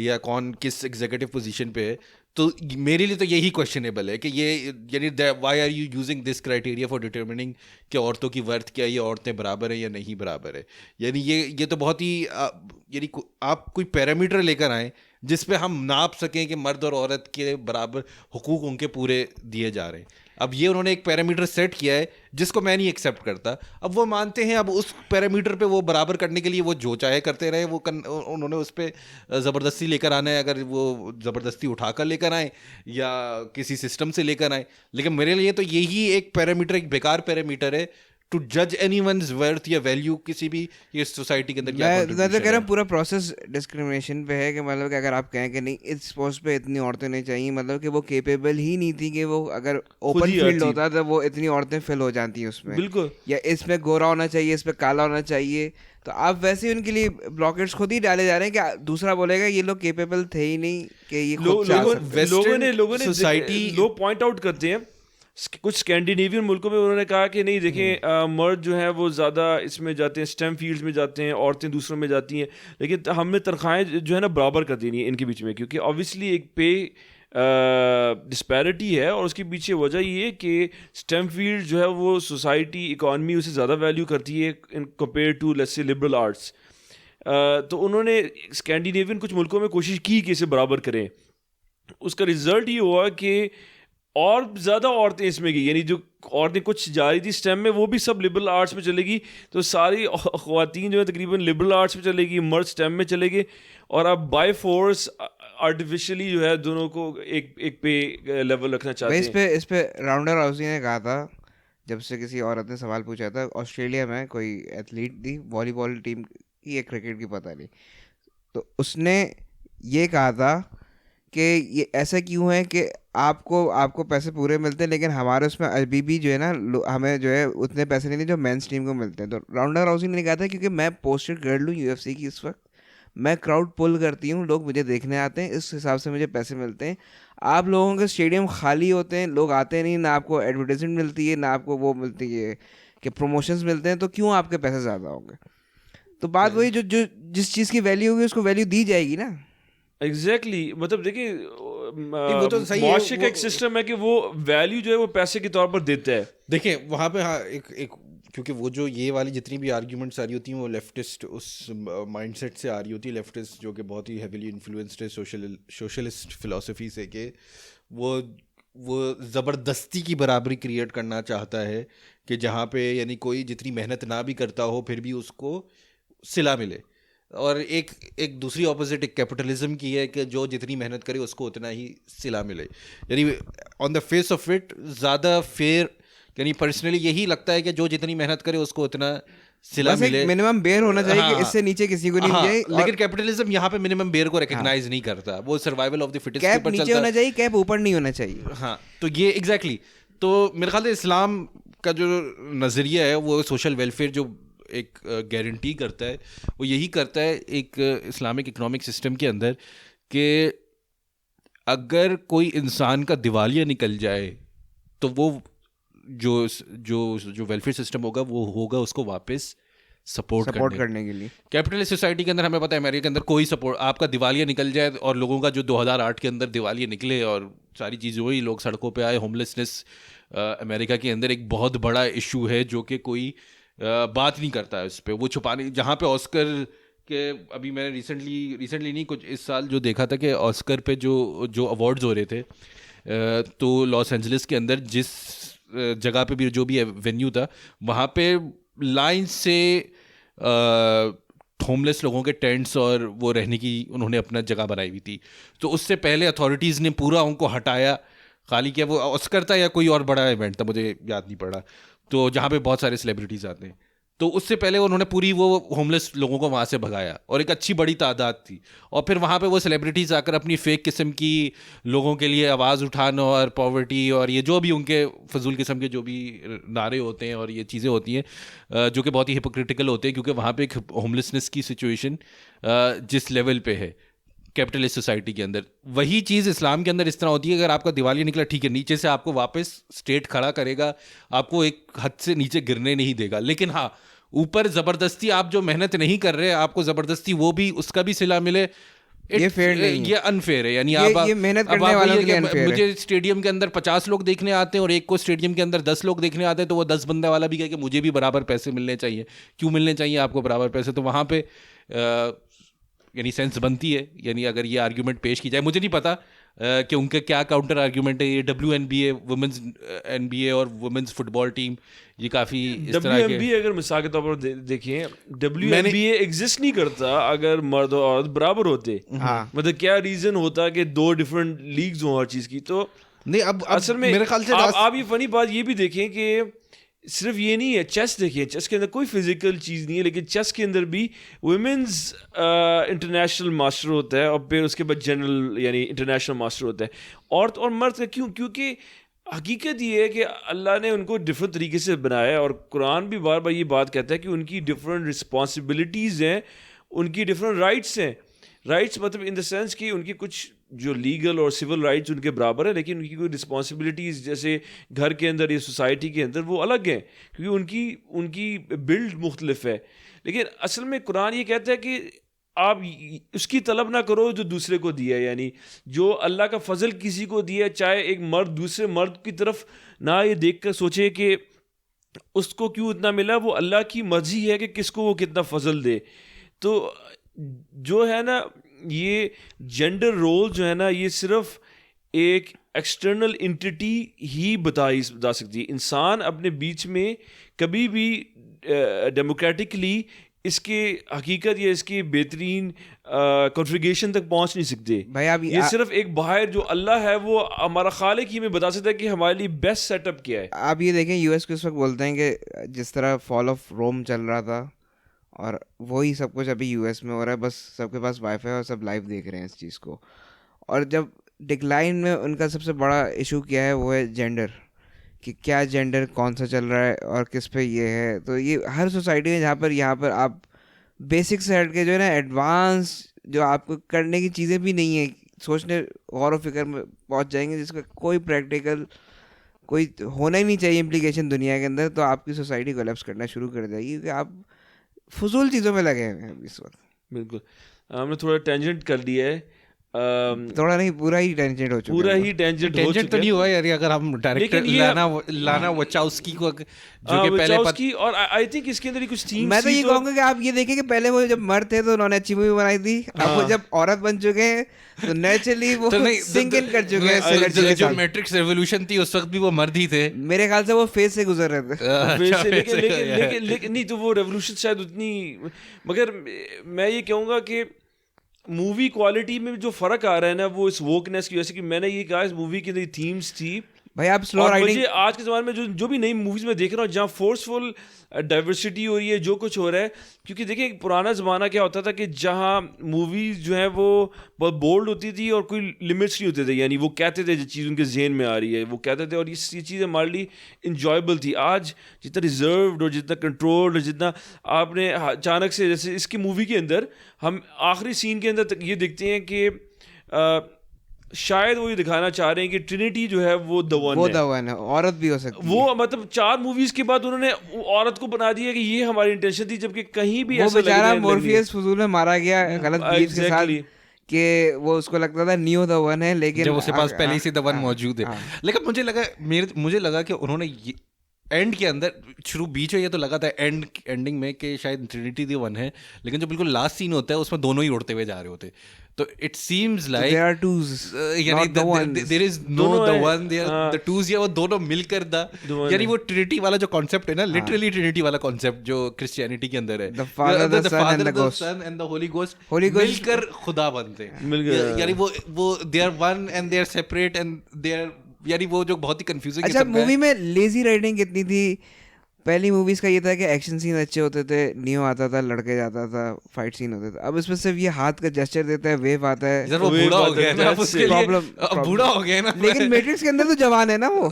या कौन किस एग्जीक्यूटिव पोजीशन पे है, तो मेरे लिए तो यही क्वेश्चनेबल है कि ये यानी why are you using this criteria for determining कि औरतों की वर्थ क्या है, ये औरतें बराबर हैं या नहीं बराबर है. यानी ये तो बहुत ही यानी आप कोई पैरामीटर लेकर आएँ जिस पे हम नाप सकें कि मर्द और औरत के बराबर हुकूक उनके पूरे दिए जा रहे हैं. अब ये उन्होंने एक पैरामीटर सेट किया है जिसको मैं नहीं एक्सेप्ट करता, अब वो मानते हैं, अब उस पैरामीटर पे वो बराबर करने के लिए वो जो चाहे करते रहे, वो उन्होंने उस पर ज़बरदस्ती लेकर आना है, अगर वो ज़बरदस्ती उठाकर लेकर आए या किसी सिस्टम से लेकर आए। लेकिन मेरे लिए तो यही एक पैरामीटर, एक बेकार पैरामीटर है टू जज एनीवन्स वर्थ या वैल्यू किसी भी ये सोसाइटी के अंदर क्या मैं तो कह contribution रहा है। हूँ पूरा प्रोसेस डिस्क्रिमिनेशन पे है कि मतलब कि अगर आप कहें कि नहीं इस पोस्ट पे इतनी औरतें नहीं चाहिए, मतलब कि वो केपेबल ही नहीं थी कि वो अगर ओपन ही फील्ड आती। होता तो वो इतनी औरतें फिल हो जाती हैं उसमें, बिल्कुल। या इसमें गोरा होना चाहिए, इस पे काला होना चाहिए, तो आप वैसे ही उनके लिए ब्लॉकेट्स खुद ही डाले जा रहे हैं कि दूसरा बोलेगा ये लोग केपेबल थे ही नहीं कि ये खुद से आ सकते हैं। लोगों ने society- लोग पॉइंट आउट करते हैं कुछ स्कैंडिनेवियन मुल्कों में, उन्होंने कहा कि नहीं देखें मर्द जो है वो ज़्यादा इसमें जाते हैं, स्टेम फील्ड्स में जाते हैं, औरतें दूसरों में जाती हैं, लेकिन हमने तनख्वाहें जो है ना बराबर कर देनी है इनके बीच में, क्योंकि ऑब्वियसली एक पे डिस्पैरिटी है, और उसके पीछे वजह ये है कि स्टेम फील्ड जो है वो सोसाइटी इकॉनमी उसे ज़्यादा वैल्यू करती है in compare to let's say liberal arts. तो उन्होंने स्कैंडिनेवियन कुछ मुल्कों में कोशिश की कि इसे बराबर करें, उसका रिजल्ट ये हुआ कि और ज़्यादा औरतें इसमें गई, यानी जो औरतें कुछ जा रही थी स्टेम में वो भी सब लिबरल आर्ट्स में चलेगी, तो सारी ख़वातीन जो है तकरीबन लिबरल आर्ट्स में चलेगी, मर्द स्टेम में चलेगी, और अब बाय फोर्स आर्टिफिशियली जो है दोनों को एक पे लेवल रखना चाहते हैं। इस पे राउंडर हाउसी ने कहा था, जब से किसी औरत ने सवाल पूछा था, ऑस्ट्रेलिया में कोई एथलीट थी वॉलीबॉल टीम की या क्रिकेट की पता नहीं, तो उसने ये कहा था कि ये ऐसा क्यों है कि आपको पैसे पूरे मिलते हैं लेकिन हमारे उसमें अभी भी जो है ना हमें जो है उतने पैसे नहीं जो मेंस टीम को मिलते हैं। तो राउंडर हाउसिंग ने कहा था क्योंकि मैं पोस्टेड गर्ल हूँ यूएफसी की, इस वक्त मैं क्राउड पुल करती हूँ, लोग मुझे देखने आते हैं, इस हिसाब से मुझे पैसे मिलते हैं। आप लोगों के स्टेडियम खाली होते हैं, लोग आते नहीं, ना आपको एडवर्टाइजमेंट मिलती है, ना आपको वो मिलती है कि प्रमोशंस मिलते हैं, तो क्यों आपके पैसे ज़्यादा होंगे? तो बात वही जो जिस चीज़ की वैल्यू होगी उसको वैल्यू दी जाएगी ना। एग्जैक्टली मतलब देखिए वो तो सही है, मुआशरे का एक सिस्टम है कि वो वैल्यू जो है वो पैसे के तौर पर देता है। देखिए वहाँ पे हाँ एक क्योंकि वो जो ये वाली जितनी भी आर्ग्यूमेंट्स आ रही होती हैं वो लेफ्टिस्ट उस माइंडसेट से आ रही होती है, लेफ्टिस्ट जो कि बहुत ही हेविली इन्फ्लुएंस्ड है सोशलिस्ट फिलॉसफी से, कि वो ज़बरदस्ती की बराबरी क्रिएट करना चाहता है कि जहाँ पे यानी कोई जितनी मेहनत ना भी करता हो फिर भी उसको सिला मिले, और एक दूसरी ऑपोजिट एक कैपिटलिज्म की है कि जो जितनी मेहनत करे उसको उतना ही सिला मिले। यानी on the face of it ज़्यादा फेयर, यानी पर्सनली यही लगता है कि जो जितनी मेहनत करे उसको उतना सिला मिले, मिनिमम बेयर होना चाहिए कि हाँ, इससे नीचे किसी को नहीं हाँ, चाहिए। लेकिन कैपिटलिज्म यहाँ पे मिनिमम बेयर को रिकॉग्नाइज नहीं करता, वो सर्वाइवल ऑफ द फिटेस्ट के कैप ऊपर नीचे चलता होना है। चाहिए, कैप ऊपर नहीं होना चाहिए। हाँ, तो ये एग्जैक्टली तो मेरे ख्याल से इस्लाम का जो नज़रिया है वो सोशल वेलफेयर जो एक गारंटी करता है वो यही करता है एक इस्लामिक इकोनॉमिक सिस्टम के अंदर कि अगर कोई इंसान का दिवालिया निकल जाए तो वो जो वेलफेयर सिस्टम होगा वो होगा उसको वापस सपोर्ट करने के लिए। कैपिटलिस्ट सोसाइटी के अंदर हमें पता है अमेरिका के अंदर कोई सपोर्ट, आपका दिवालिया निकल जाए और लोगों का जो 2008 के अंदर दिवालिया निकले और सारी चीज़ें हुई, लोग सड़कों पे आए, होमलेसनेस अमेरिका के अंदर एक बहुत बड़ा इशू है जो कि कोई बात नहीं करता है उस पर, वो छुपाने, जहाँ पे ऑस्कर के अभी मैंने रिसेंटली नहीं कुछ इस साल जो देखा था कि ऑस्कर पे जो अवार्ड्स हो रहे थे तो लॉस एंजलिस के अंदर जिस जगह पे भी जो भी वेन्यू था वहाँ पे लाइन से होमलेस लोगों के टेंट्स और वो रहने की उन्होंने अपना जगह बनाई हुई थी। तो उससे पहले अथॉरिटीज़ ने पूरा उनको हटाया, खाली किया, वो ऑस्कर था या कोई और बड़ा इवेंट था मुझे याद नहीं पड़ा, तो जहाँ पे बहुत सारे सेलिब्रिटीज़ आते हैं, तो उससे पहले उन्होंने पूरी वो होमलेस लोगों को वहाँ से भगाया और एक अच्छी बड़ी तादाद थी, और फिर वहाँ पे वो सेलिब्रिटीज़ आकर अपनी फेक किस्म की लोगों के लिए आवाज़ उठाना और पॉवर्टी और ये जो भी उनके फजूल किस्म के जो भी नारे होते हैं और ये चीज़ें होती हैं जो कि बहुत ही हिपोक्रिटिकल होते हैं, क्योंकि वहाँ पे एक होमलेसनेस की सिचुएशन जिस लेवल पे है कैपिटलिस्ट सोसाइटी के अंदर, वही चीज़ इस्लाम के अंदर इस तरह होती है। अगर आपका दिवालिया निकला ठीक है, नीचे से आपको वापस स्टेट खड़ा करेगा, आपको एक हद से नीचे गिरने नहीं देगा, लेकिन हाँ ऊपर ज़बरदस्ती आप जो मेहनत नहीं कर रहे आपको ज़बरदस्ती वो भी उसका भी सिला मिले, ये फेयर नहीं है, ये अनफेयर है। यानी ये मेहनत करने वालों के लिए अनफेयर है। मुझे स्टेडियम के अंदर 50 लोग देखने आते हैं और एक को स्टेडियम के अंदर 10 लोग देखने आते हैं, तो वो 10 बंदे वाला भी कहे कि मुझे भी बराबर पैसे मिलने चाहिए। क्यों मिलने चाहिए आपको बराबर पैसे? तो वहाँ पे यानी सेंस बनती है, यानी अगर ये आर्ग्यूमेंट पेश की जाए, मुझे नहीं पता कि उनका क्या काउंटर आर्ग्यूमेंट है। ये WNBA वुमेन्स NBA और वुमेन्स फुटबॉल टीम ये काफ़ी इस तरह के WNBA अगर मिसाल के तौर पर देखें, WNBA एग्जिस्ट नहीं करता अगर मर्द और औरत बराबर होते। मतलब क्या रीजन होता कि 2 डिफरेंट लीग्स हों हर चीज़ की। तो नहीं, अब असल में मेरे ख्याल से आप ये फनी बात ये भी देखें कि सिर्फ ये नहीं है, चेस देखिए, चेस के अंदर कोई फिजिकल चीज़ नहीं है, लेकिन चेस के अंदर भी वुमेन्स इंटरनेशनल मास्टर होता है और फिर उसके बाद जनरल यानी इंटरनेशनल मास्टर होता है। औरत और मर्द का क्यों? क्योंकि हकीकत ये है कि अल्लाह ने उनको डिफरेंट तरीके से बनाया है और कुरान भी बार बार ये बात कहता है कि उनकी डिफरेंट रिस्पॉन्सिबिलिटीज़ हैं, उनकी डिफरेंट राइट्स हैं। राइट्स मतलब इन द सेंस कि उनकी कुछ जो लीगल और सिविल राइट्स उनके बराबर है, लेकिन उनकी कोई रिस्पॉन्सिबिलिटीज़ जैसे घर के अंदर या सोसाइटी के अंदर वो अलग हैं, क्योंकि उनकी बिल्ड मुख्तलिफ है। लेकिन असल में कुरान ये कहता है कि आप उसकी तलब ना करो जो दूसरे को दिया है, यानी जो अल्लाह का फजल किसी को दिया है, चाहे एक मर्द दूसरे मर्द की तरफ ना ये देख कर सोचे कि उसको क्यों इतना मिला, वो अल्लाह की मर्जी है कि किसको वो कितना फजल दे। तो जो है ना ये जेंडर रोल जो है ना ये सिर्फ एक एक्सटर्नल एंटिटी ही बता सकती है। इंसान अपने बीच में कभी भी डेमोक्रेटिकली इसके हकीकत या इसकी बेहतरीन कॉन्फ़िगरेशन तक पहुंच नहीं सकते भाई। आप ये सिर्फ एक बाहर जो अल्लाह है वो हमारा खालिक ही हमें बता सकता है कि हमारे लिए बेस्ट सेटअप क्या है। आप ये देखें यूएस को इस वक्त बोलते हैं कि जिस तरह फॉल ऑफ रोम चल रहा था और वही सब कुछ अभी यूएस में हो रहा है, बस सबके पास वाईफाई और सब लाइव देख रहे हैं इस चीज़ को। और जब डिक्लाइन में उनका सबसे बड़ा इशू क्या है वो है जेंडर, कि क्या जेंडर कौन सा चल रहा है और किस पे ये है। तो ये हर सोसाइटी में यहाँ पर आप बेसिक से हट के जो है ना एडवांस जो आपको करने की चीज़ें भी नहीं है, सोचने गौर व फिक्र में पहुँच जाएंगे जिसका कोई प्रैक्टिकल कोई होना ही नहीं चाहिए इम्प्लीकेशन दुनिया के अंदर, तो आपकी सोसाइटी कोलैप्स करना शुरू कर जाएगी क्योंकि आप फजूल चीज़ों में लगे हुए हैं इस वक्त। बिल्कुल, हमने थोड़ा टेंजेंट कर लिया है, थोड़ा नहीं पूरा ही टेंजेंट हो चुका है। पूरा ही टेंजेंट हो चुका है। तो नहीं हुआ यार, अगर हम डायरेक्टर लाना वचाउस्की को जो कि पहले वचाउस्की, और आई थिंक इसके अंदर ही कुछ थीम। मैं तो ये कहूँगा कि आप ये देखें कि पहले वो जब मर्द थे तो उन्होंने अच्छी मूवी बनाई थी, अब वो जब औरत बन चुके हैं तो नेचुरली वो सिंक इन कर चुके हैं। जो मैट्रिक्स रेवोल्यूशन थी उस वक्त भी वो मर्द ही थे मेरे ख्याल से वो फेस से गुजर रहे थे। लेकिन नहीं तो वो रेवोल्यूशन शायद उतनी, मगर मैं ये कहूँगा कि मूवी क्वालिटी में जो फ़र्क आ रहा है ना वो इस वोकनेस की वजह से, कि मैंने ये कहा इस मूवी की थीम्स थी भाई। आप स्लो राइडिंग, मुझे आज के ज़माने में जो भी नई मूवीज़ में देख रहा हूँ जहाँ फोर्सफुल डाइवर्सिटी हो रही है, जो कुछ हो रहा है, क्योंकि देखिए एक पुराना ज़माना क्या होता था कि जहाँ मूवीज़ जो है वो बहुत बोल्ड होती थी और कोई लिमिट्स नहीं होते थे, यानी वो कहते थे जो चीज़ उनके जहन में आ रही है वो कहते थे और ये चीज़ हमारे लिए इंजॉयबल थी। आज जितना रिजर्व्ड और जितना कंट्रोल्ड और जितना आपने अचानक से, जैसे इसकी मूवी के अंदर हम आखिरी सीन के अंदर ये देखते हैं कि शायद वो ये दिखाना चाह रहे हैं कि ट्रिनिटी जो है वो द वन है, औरत भी हो सकती है। वो मतलब 4 मूवीज के बाद उन्होंने औरत को बना दिया कि ये हमारी इंटेंशन थी, जबकि कहीं भी वो ऐसा बेचारा मोर्फियस फजूल में मारा गया गलत बिलीफ के साथ कि वो उसको लगता था नियो द वन है, लेकिन जब उसके पास पहले से द वन मौजूद है। लेकिन मुझे लगा कि उन्होंने एंड के अंदर शुरू बीच में ये तो लगा था एंडिंग में कि शायद ट्रिनिटी द वन है, लेकिन जो बिल्कुल लास्ट सीन होता है उसमें दोनों ही उड़ते हुए जा रहे होते, तो it seems like there are twos, यानी there is no the one, there the twos, या वो दोनों मिलकर यानी वो ट्रिनिटी वाला जो कॉन्सेप्ट है ना, लिटरली ट्रिनिटी वाला कॉन्सेप्ट जो क्रिश्चियनिटी के अंदर है, the Father the Son and the Holy Ghost मिलकर खुदा बनते हैं, यानी वो they are one and they are separate and they are, यानी वो जो बहुत ही कंफ्यूजिंग। अच्छा, मूवी में लेजी राइटिंग कितनी थी। पहली मूवीज का ये था कि एक्शन सीन अच्छे होते थे, नियो आता था, लड़के जाता था, फाइट सीन होते थे। अब इसमें सिर्फ ये हाथ का जेस्चर देता है, वेव आता है। वो बूढ़ा हो गया ना, उसके प्रॉब्लम बूढ़ा हो गया ना, लेकिन मैट्रिक्स के अंदर तो जवान है ना वो।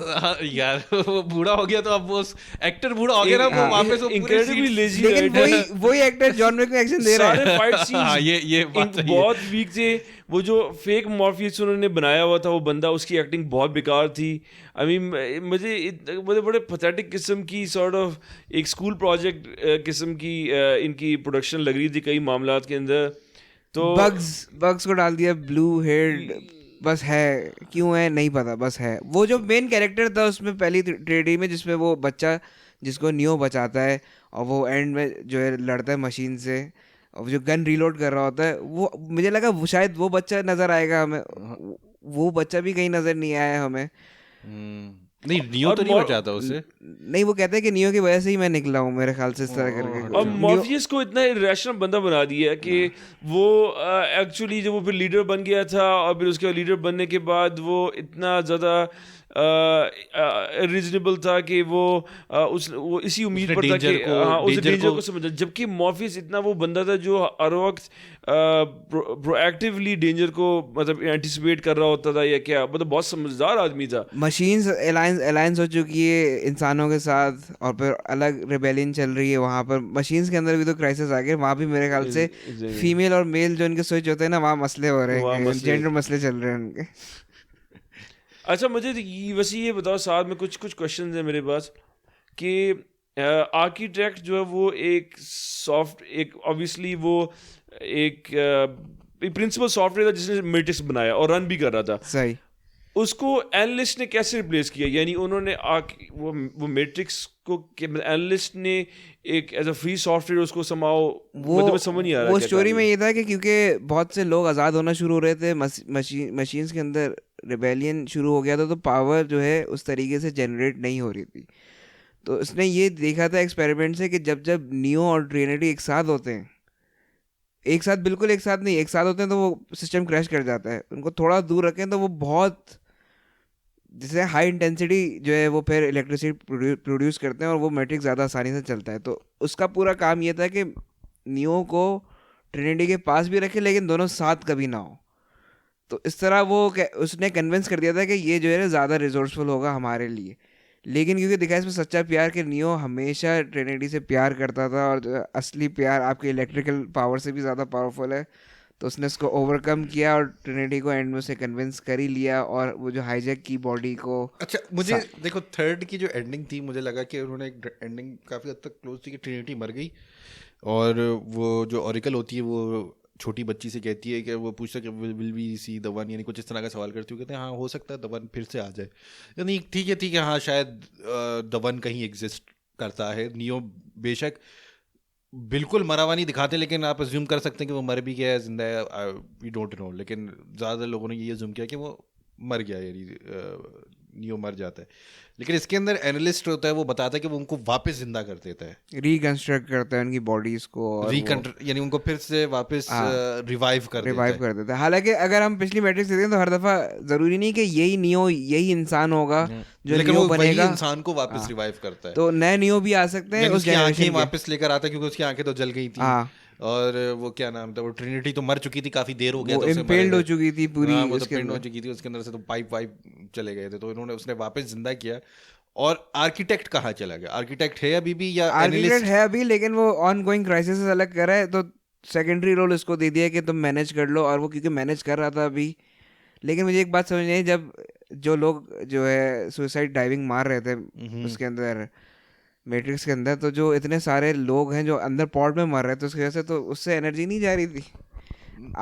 यार वो बूढ़ा हो गया तो अब वो एक्टर बूढ़ा हो गया ना, वो वापस वो इनक्रेडिबली लेजी, लेकिन वही एक्टर जॉन विक में एक्शन दे रहा है। सारे फाइट सीन्स ये बहुत वीक थे। वो जो फेक मॉर्फियस उन्होंने बनाया हुआ था वो बंदा, उसकी एक्टिंग बहुत बेकार थी। आई मीन मुझे बड़े पैथेटिक किस्म की सॉर्ट ऑफ एक स्कूल प्रोजेक्ट किस्म की इनकी प्रोडक्शन लग रही थी कई मामलात के अंदर। तो बग्स को डाल दिया, ब्लू हेड बस है, क्यों है नहीं पता, बस है। वो जो मेन कैरेक्टर था उसमें पहली ट्रेडी में, जिसमें वो बच्चा जिसको नियो बचाता है और वो एंड में जो है लड़ता है मशीन से और जो गन रीलोड कर रहा होता है, वो मुझे लगा वो शायद वो बच्चा नजर आएगा हमें, वो बच्चा भी कहीं नजर नहीं आया हमें। नहीं नियो तो नहीं बचाता उसे। नहीं, वो कहते हैं कि नियो की वजह से ही मैं निकला हूँ मेरे ख्याल से, इस तरह करके। और मॉर्फियस को इतना इरेशनल बंदा बना दिया है कि वो एक्चुअली जब वो फिर लीडर बन गया था और फिर उसके लीडर बनने के बाद वो इतना ज़्यादा रीजनेबल था कि वो वो इसी उम्मीद पर था कि उस डेंजर को समझा, जबकि मॉर्फियस इतना वो बंदा था जो हर वक्त प्रोएक्टिवली डेंजर को मतलब एंटिसिपेट कर रहा होता था या क्या, मतलब बहुत समझदार आदमी था। मशीन्स अलायंस हो चुकी है इंसानों के साथ, और फिर अलग रिबेलियन चल रही है वहाँ पर। मशीन्स के अंदर भी तो क्राइसिस आ गए, वहाँ भी मेरे ख्याल से फीमेल और मेल जो इनके स्विच होते हैं ना, वहाँ मसले हो रहे हैं, जेंडर मसले चल रहे हैं उनके। अच्छा मुझे वैसे ये बताओ, साथ में कुछ क्वेश्चंस हैं मेरे पास कि आर्किटेक्ट जो है वो एक ऑब्वियसली वो एक प्रिंसिपल सॉफ्टवेयर था जिसने मैट्रिक्स बनाया और रन भी कर रहा था। सही। उसको एनालिस्ट ने कैसे रिप्लेस किया? यानी उन्होंने वो मैट्रिक्स को एनालिस्ट ने एक एज अ फ्री सॉफ्टवेयर उसको समाओ, मतलब समझ नहीं आ रहा। वो स्टोरी में ये था कि क्योंकि बहुत से लोग आज़ाद होना शुरू हो रहे थे, मशीन्स के अंदर रिबेलियन शुरू हो गया था, तो पावर जो है उस तरीके से जनरेट नहीं हो रही थी। तो उसने ये देखा था एक्सपेरिमेंट से कि जब जब नियो और ट्रिनिटी एक साथ होते हैं, एक साथ बिल्कुल एक साथ नहीं, एक साथ होते हैं तो वो सिस्टम क्रैश कर जाता है। उनको थोड़ा दूर रखें तो वो बहुत जैसे हाई इंटेंसिटी जो है वो फिर इलेक्ट्रिसिटी प्रोड्यूस करते हैं और वो मैट्रिक्स ज़्यादा आसानी से चलता है। तो उसका पूरा काम ये था कि नियो को ट्रिनिटी के पास भी रखे लेकिन दोनों साथ कभी ना हो। तो इस तरह वो उसने कन्विंस कर दिया था कि ये जो है ना ज़्यादा रिसोर्सफुल होगा हमारे लिए। लेकिन क्योंकि दिखा इसमें सच्चा प्यार कि नियो हमेशा ट्रिनिटी से प्यार करता था, और जो असली प्यार आपके इलेक्ट्रिकल पावर से भी ज़्यादा पावरफुल है, तो उसने उसको ओवरकम किया और ट्रिनिटी को एंड में उसे कन्विंस कर ही लिया, और वो जो हाईजैक की बॉडी को। अच्छा मुझे देखो थर्ड की जो एंडिंग थी, मुझे लगा कि उन्होंने एक एंडिंग काफ़ी हद तक क्लोज थी कि ट्रिनिटी मर गई और वो जो ऑरिकल होती है वो छोटी बच्ची से कहती है कि वो पूछता है कि will we see the one, यानी कुछ इस तरह का सवाल करती है। कहते हैं हाँ हो सकता है द वन फिर से आ जाए, यानी ठीक है हाँ शायद द वन कहीं एग्जिस्ट करता है। नियो बेशक बिल्कुल मरा हुआ नहीं दिखाते, लेकिन आप अज्यूम कर सकते हैं कि वो मर भी गया है, जिंदा है, वी डोंट नो। लेकिन ज़्यादा लोगों ने ये अज्यूम किया कि वो मर गया, यानी नियो मर जाता है। लेकिन इसके अंदर एनालिस्ट होता है, वो बताता है कि वो उनको वापस जिंदा कर देता है, रिकंस्ट्रक्ट करता है उनकी बॉडीज को, यानी उनको फिर से वापस रिवाइव कर देता है। हालांकि अगर हम पिछली मैट्रिक्स देखते हैं तो हर दफा जरूरी नहीं कि यही नियो यही इंसान होगा जो लेकिन नियो वो बनेगा, वही इंसान को वापस रिवाइव करता है। तो नए नियो भी आ सकते हैं, उसकी आंखें वापस लेकर आता है क्योंकि उसकी आंखें तो जल गई थी। और वो क्या नाम था, वो ट्रिनिटी तो मर चुकी थी, काफी देर हो गया था, इम्पेल्ड हो चुकी थी पूरी, वो तो पेंड हो चुकी थी, उसके अंदर से तो पाइप चले गए थे, तो इन्होंने उसने वापस जिंदा किया। और आर्किटेक्ट कहाँ चला गया? आर्किटेक्ट है अभी भी या आर्किटेक्ट है अभी, लेकिन वो ऑन गोइंग क्राइसिस से अलग कर रहा है, तो सेकेंडरी रोल इसको दे दिया कि तुम मैनेज कर लो, और वो क्योंकि मैनेज कर रहा था अभी। लेकिन मुझे एक बात समझ नहीं आई, जब जो लोग जो है सुसाइड डाइविंग मार रहे थे उसके अंदर मैट्रिक्स के अंदर, तो जो इतने सारे लोग हैं जो अंदर पॉड में मर रहे थे उसकी वजह से, तो उससे एनर्जी नहीं जा रही थी।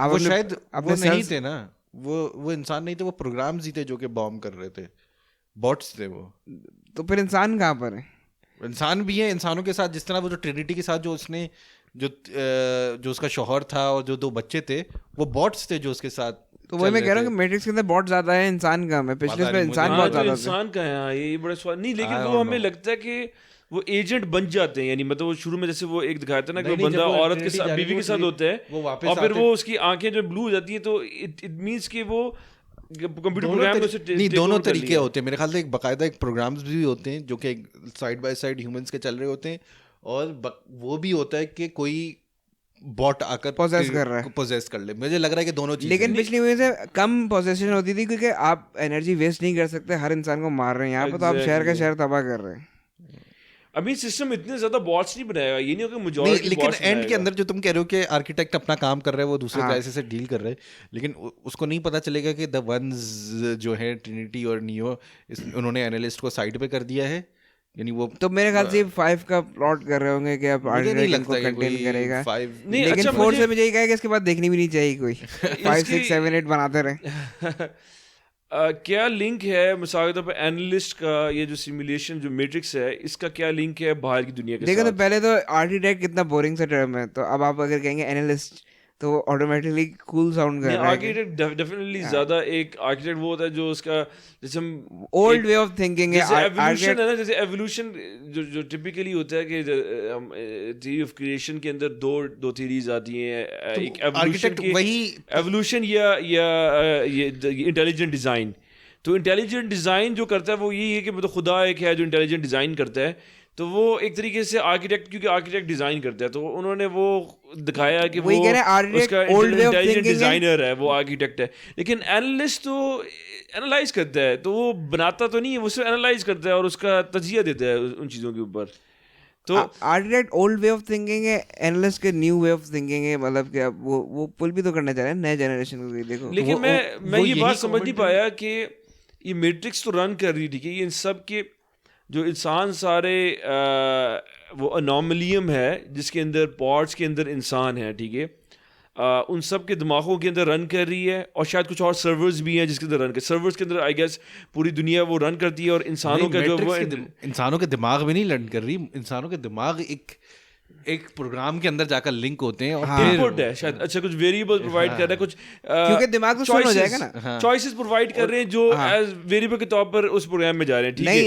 वो शायद वो नहीं थे ना, वो इंसान नहीं थे, वो प्रोग्राम्स ही थे जो कि बॉम्ब कर रहे थे, बॉट्स थे वो। तो फिर इंसान कहाँ पर है? इंसान भी है, इंसानों के साथ जिस तरह वो जो ट्रिनिटी के साथ जो उसने जो उसका शौहर था और जो 2 बच्चे थे वो बॉट्स थे जो उसके साथ। तो वही मैं कह रहा हूँ कि मैट्रिक्स के अंदर बॉट ज्यादा है, इंसान कम है। पिछले में इंसान बहुत ज्यादा था। इंसान का है ये बड़ा सवाल नहीं, लेकिन वो हमें लगता है कि वो एजेंट बन जाते हैं, यानी मतलब वो शुरू में जैसे वो एक दिखाया था ना कि वो बंदा औरत के साथ बीवी के साथ होता है और फिर वो उसकी आंखें जो ब्लू हो जाती है, तो इट मींस कि वो कंप्यूटर प्रोग्राम में से नहीं, दोनों तरीके होते हैं मेरे ख्याल से। एक बाकायदा एक प्रोग्राम्स भी होते हैं जो कि साइड बाय साइड ह्यूमंस के चल रहे होते हैं, और वो भी होता है कि कोई बॉट आकर पोजेस कर रहा है, पोजेस कर ले। मुझे लग रहा है कि दोनों चीजें। लेकिन पिछली मूवी से कम पोजेशन होती थी क्योंकि आप एनर्जी वेस्ट नहीं कर सकते, हर इंसान को मार रहे हैं। यहाँ पर तो आप शहर का शहर तबाह कर रहे हैं। अभी सिस्टम इतने ज्यादा बॉट्स नहीं बनाएगा, ये नहीं होगा मेजॉरिटी। लेकिन एंड के अंदर जो तुम कह रहे हो कि आर्किटेक्ट अपना काम कर रहे हैं, वो दूसरे क्राइसिस से डील कर रहे हैं, लेकिन उसको नहीं पता चलेगा कि द वंस जो है ट्रिनिटी और नियो, उन्होंने एनालिस्ट को साइड पे कर दिया है, यानी वो तो मेरे ख्याल से 5 का प्लॉट कर रहे होंगे कि अब आर्किटेक्ट को कंटेन करेगा। लेकिन 4 से मुझे ये कहा कि इसके बाद देखनी भी नहीं चाहिए कोई 5, 6, 7, 8 बनाते रहे। क्या लिंक है मिसाल के तौर पर एनालिस्ट का, ये जो सिमुलेशन जो मैट्रिक्स है, इसका क्या लिंक है बाहर की दुनिया के साथ? देखो तो पहले तो आर्किटेक्ट कितना बोरिंग सा टर्म है, तो अब आप अगर कहेंगे एनालिस्ट, तो वो ऑटोमेटिकली कूल साउंड कर रहा है. आर्किटेक्ट डेफिनेटली ज्यादा एक आर्किटेक्ट वो होता है जो उसका जैसे हम ओल्ड वे ऑफ थिंकिंग है. जैसे एवोल्यूशन है ना, जैसे एवोल्यूशन जो टिपिकली होता है कि हम थ्योरी ऑफ क्रिएशन के अंदर दो थ्योरीज आती हैं. एक एवोल्यूशन की एवोल्यूशन या ये इंटेलिजेंट डिजाइन. तो इंटेलिजेंट डिजाइन जो करता है वो यही है कि मतलब खुदा एक है जो इंटेलिजेंट डिजाइन करता है. तो वो एक तरीके से आर्किटेक्ट, क्योंकि आर्किटेक्ट डिजाइन करता है तो उन्होंने वो दिखाया कि वो उसका इंटेलिजेंट डिजाइनर है, वो आर्किटेक्ट है. लेकिन एनालिस्ट तो एनालाइज करता है, तो वो बनाता तो नहीं है, वो सिर्फ एनालाइज करता है और उसका तजिया देता है उन चीज़ों के ऊपर. तो architect old way of thinking है, एनालिस्ट के न्यू वे ऑफ थिंकिंग है. मतलब कि अब वो पुल भी तो करना चाह रहे हैं नए जनरेशन को. देखो लेकिन मैं ये बात समझ नहीं पाया कि ये मैट्रिक्स तो रन कर रही थी कि इन सब के जो इंसान सारे वो अनोमलियम है जिसके अंदर पॉड्स के अंदर इंसान है, ठीक है, उन सब के दिमागों के अंदर रन कर रही है. और शायद कुछ और सर्वर्स भी हैं जिसके अंदर रन कर, सर्वर्स के अंदर आई गेस पूरी दुनिया वो रन करती है. और इंसानों का जो वो इंसानों के दिमाग में नहीं रन कर रही, इंसानों के दिमाग एक प्रोग्राम के अंदर जाकर लिंक होते हैं और इनपुट है शायद. अच्छा, कुछ वेरिएबल प्रोवाइड कर रहा है, कुछ क्योंकि दिमाग तो सुन हो जाएगा ना, चॉइसेस प्रोवाइड कर रहे हैं जो एज वेरिएबल के तौर पर उस प्रोग्राम में जा रहे हैं. ठीक है, नहीं,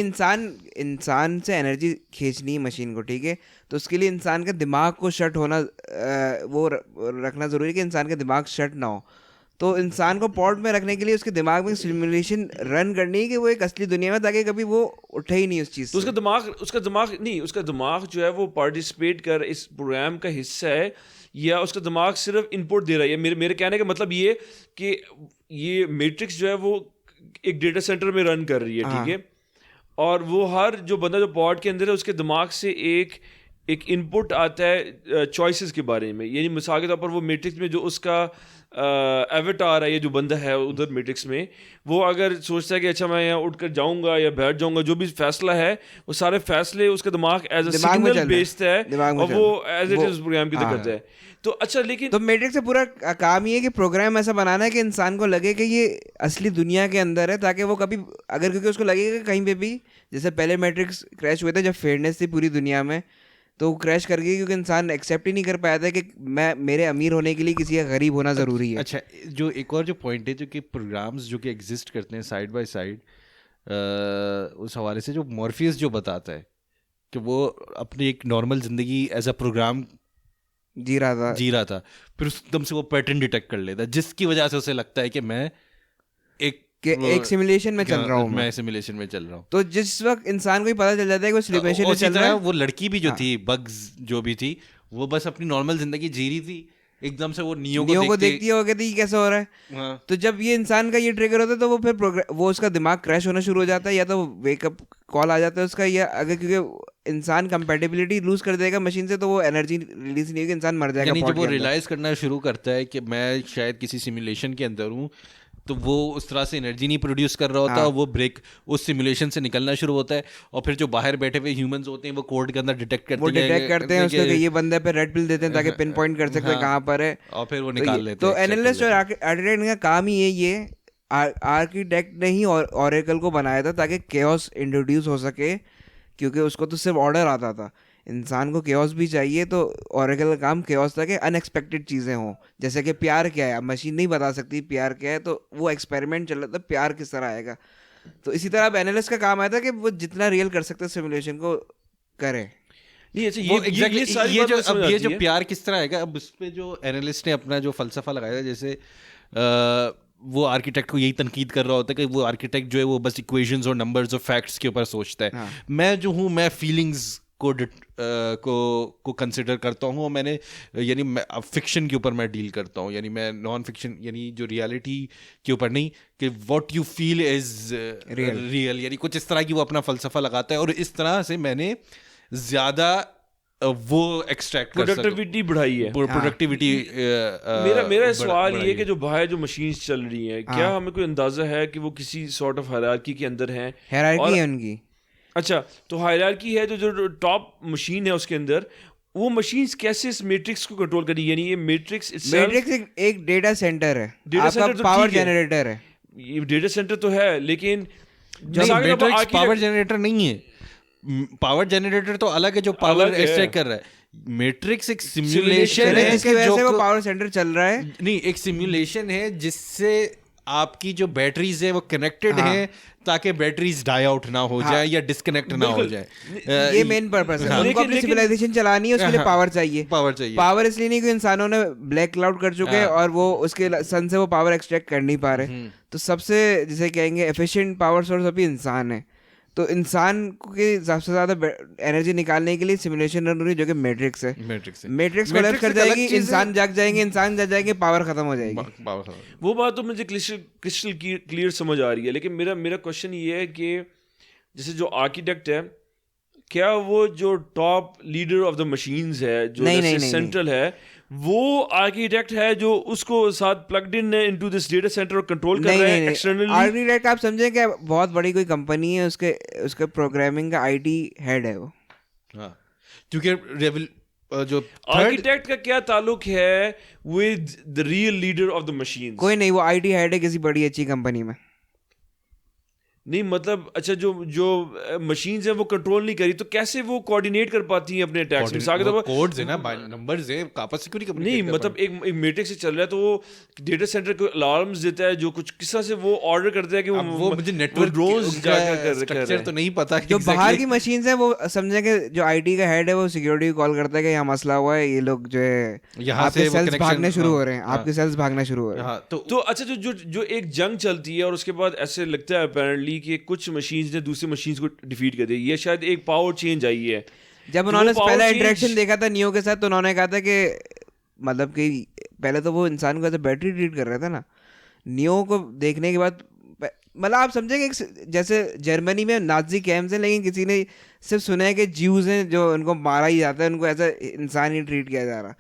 इंसान से एनर्जी खींचनी है मशीन को, ठीक है, तो उसके लिए इंसान के दिमाग को शट होना वो रखना जरूरी है कि इंसान का दिमाग शट ना हो. तो इंसान को पॉड में रखने के लिए उसके दिमाग में सिमुलेशन रन करनी है कि वो एक असली दुनिया में, ताकि कभी वो उठे ही नहीं उस चीज़ से. उसका दिमाग जो है वो पार्टिसिपेट कर इस प्रोग्राम का हिस्सा है, या उसका दिमाग सिर्फ इनपुट दे रहा है. मेरे कहने का मतलब ये कि ये मैट्रिक्स जो है वो एक डेटा सेंटर में रन कर रही है, ठीक है, और वो हर जो बंदा जो पॉड के अंदर है उसके दिमाग से एक इनपुट आता है चॉइसेस के बारे में. यानी मिसाल के तौर पर वो मैट्रिक्स में जो उसका एवेटार है, ये जो बंदा है उधर मैट्रिक्स में, वो अगर सोचता है कि अच्छा मैं यहाँ उठ कर जाऊँगा या बैठ जाऊँगा, जो भी फैसला है वो सारे फैसले उसका दिमाग एज अ सिग्नल बेस्ड है और वो एज इट इज प्रोग्राम की तरह करता है. तो अच्छा, लेकिन तो मैट्रिक्स से पूरा काम ये है कि प्रोग्राम ऐसा बनाना है कि इंसान को लगे कि ये असली दुनिया के अंदर है, ताकि वो कभी अगर क्योंकि उसको लगेगा कहीं पे भी, जैसे पहले मैट्रिक्स क्रैश हुए थे जब फेयरनेस थी पूरी दुनिया में, तो वो क्रैश कर गई क्योंकि इंसान एक्सेप्ट ही नहीं कर पाया था कि मेरे अमीर होने के लिए किसी का गरीब होना ज़रूरी है. अच्छा, जो एक और जो पॉइंट है जो कि प्रोग्राम्स जो कि एग्जिस्ट करते हैं साइड बाय साइड, उस हवाले से जो मॉर्फियस जो बताता है कि वो अपनी एक नॉर्मल ज़िंदगी एज अ प्रोग्राम जी रहा था, फिर एकदम से वो पैटर्न डिटेक्ट कर लेता है जिसकी वजह से उसे लगता है कि मैं एक सिमुलेशन में चल रहा हूँ, मैं सिमुलेशन में चल रहा हूँ. तो जिस वक्त इंसान को ही पता चल जाता है कि वो सिमुलेशन में चल रहा है. वो लड़की भी जो थी, बग्स जो भी थी, वो बस अपनी नॉर्मल जिंदगी जी रही थी, एकदम से वो नियो को देखती है, वो कहती है कैसा हो रहा है. तो जब ये इंसान का ये ट्रिगर होता है तो वो फिर वो उसका दिमाग क्रैश होना शुरू हो जाता है, या तो वेकअप कॉल आ जाता है उसका, या अगर क्योंकि इंसान कंपेटिबिलिटी लूज कर देगा मशीन से तो वो एनर्जी रिलीज नहीं होगी, इंसान मर जाएगा. जब वो रियलाइज करना शुरू करता है कि मैं शायद किसी सिमुलेशन के अंदर हूँ, तो वो उस तरह से एनर्जी नहीं प्रोड्यूस कर रहा होता, वो ब्रेक उस सिमुलेशन से निकलना शुरू होता है. और फिर जो बाहर बैठे हुए ह्यूमंस होते हैं वो कोड के अंदर डिटेक्ट करते हैं उसको कि ये बंदे पे रेड पिल देते हैं ताकि पिन पॉइंट कर सकते हैं कहाँ पर है, और फिर वो निकाल लेते हैं. तो एनालिस्ट और आर्किटेक्ट का काम ही है, ये आर्किटेक्ट ने ही ऑरेकल को बनाया था ताकि केओस इंट्रोड्यूस हो सके, क्योंकि उसको तो सिर्फ ऑर्डर आता था. इंसान को केओस भी चाहिए, तो ऑरेकल का काम केओस था कि अनएक्सपेक्टेड चीज़ें हों. जैसे कि प्यार क्या है, मशीन नहीं बता सकती प्यार क्या है, तो वो एक्सपेरिमेंट चल रहा था प्यार किस तरह आएगा. तो इसी तरह अब एनालिस्ट का काम आया था कि वो जितना रियल कर सकते सिमुलेशन को करे. नहीं, अच्छा, ये जो प्यार किस तरह आएगा, अब उस पर जो एनालिस्ट ने अपना जो फलसफा लगाया, जैसे वो आर्किटेक्ट को यही तनकीद कर रहा होता है कि वो आर्किटेक्ट जो है वो बस इक्वेशंस और नंबर्स और फैक्ट्स के ऊपर सोचता है. मैं जो हूँ, मैं फीलिंग्स को कंसिडर करता हूँ, और मैंने यानी फिक्शन के ऊपर मैं डील करता हूँ, यानी मैं नॉन फिक्शन यानी जो रियलिटी के ऊपर नहीं, कि what you feel is real, यानी कुछ इस तरह की वो अपना फलसफा लगाता है. और इस तरह से मैंने ज़्यादा वो एक्सट्रैक्ट प्रोडक्टिविटी बढ़ाई है, प्रोडक्टिविटी. मेरा सवाल ये कि जो बाहर जो मशीन्स चल रही हैं, क्या हमें कोई अंदाजा है कि वो किसी सॉर्ट ऑफ हायरार्की के अंदर हैं? हायरार्की है उनकी. अच्छा, तो हायरार्की है, जो टॉप मशीन है उसके अंदर, वो मशीन्स कैसे इस मैट्रिक्स को कंट्रोल करी? यानी ये मैट्रिक्स एक डेटा सेंटर है, आपका पावर जनरेटर है. ये डेटा सेंटर तो है, लेकिन पावर जनरेटर नहीं है. पावर जनरेटर तो अलग है जो पावर एक्सट्रैक्ट कर रहा है. मैट्रिक्स एक सिमुलेशन है जिसकी वजह से वो जो पावर सेंटर चल रहा है। नहीं, एक सिमुलेशन है जिससे आपकी जो बैटरीज है वो कनेक्टेड है ताकि बैटरीज डाई आउट ना हो जाए या डिस्कनेक्ट ना हो जाए। ये मेन पर्पस है। उनको अपनी सिविलाइजेशन चलानी है, उसके लिए पावर चाहिए। पावर इसलिए नहीं कि इंसानों ने ब्लैक क्लाउड कर चुके हैं और वो उसके सन से वो पावर एक्सट्रैक्ट कर नहीं पा रहे। तो सबसे जिसे कहेंगे एफिशिएंट पावर सोर्स अभी इंसान है। तो इंसान के सबसे ज्यादा एनर्जी निकालने के लिए सिमुलेशन रन हो रही है, जो कि मैट्रिक्स है। मैट्रिक्स कोलैप्स कर जाएगी, इंसान जाग जाएंगे, पावर खत्म हो जाएगी। वो बात तो मुझे क्रिस्टल क्लियर समझ आ रही है, लेकिन मेरा क्वेश्चन ये है कि जैसे जो आर्किटेक्ट है, क्या वो जो top leader of the machines है, जो सेंट्रल है, वो आर्किटेक्ट है जो उसको साथ plugged in into this data center और कंट्रोल कर रहा है एक्सटर्नली? आर्किटेक्ट आप समझे कि बहुत बड़ी कोई कंपनी है, उसके प्रोग्रामिंग का आईटी हेड है वो। क्योंकि जो आर्किटेक्ट का क्या ताल्लुक है with the real leader of the machines? कोई नहीं, वो आईटी हेड है किसी बड़ी अच्छी कंपनी में। नहीं मतलब अच्छा, जो मशीन्स हैं वो कंट्रोल नहीं करी, तो कैसे वो कोऑर्डिनेट कर पाती हैं अपने अटैक्स? मिसाल के तौर पर कोड्स है ना, नंबर्स है, आपस से क्यों नहीं मतलब एक मैट्रिक्स से चल रहा है, तो वो डेटा सेंटर को अलार्म्स देता है, जो कुछ किस तरह से वो ऑर्डर करता है कि वो मुझे नेटवर्क ड्रोन्स जाकर स्ट्रक्चर तो नहीं पता। जो बाहर की मशीन्स है वो समझे कि जो आईटी का हेड है वो सिक्योरिटी को कॉल करता है कि यहाँ मसला हुआ है, ये लोग जो है यहाँ से सेल्स भागने शुरू हो रहे हैं, आपके सेल्स भागना शुरू हो रहे हैं। तो अच्छा, जो एक जंग चलती है और उसके बाद ऐसे लगता है अपेरेंटली कि कुछ मशीन्स ने दूसरी मशीन्स को डिफीट कर दिया, ये शायद एक पावर चेंज आई है। जब उन्होंने पहला इंटरेक्शन देखा था नियो के साथ, तो उन्होंने कहा था कि मतलब कि पहले तो वो इंसान को ऐसे बैटरी ट्रीट कर रहा था ना, नियो को देखने के बाद मतलब आप समझेंगे जैसे जर्मनी में नाजी कैंप्स हैं, लेकिन किसी ने सिर्फ सुना है कि ज्यूज हैं जो उनको मारा ही जाता है, उनको ऐसा इंसान ही ट्रीट किया जा रहा।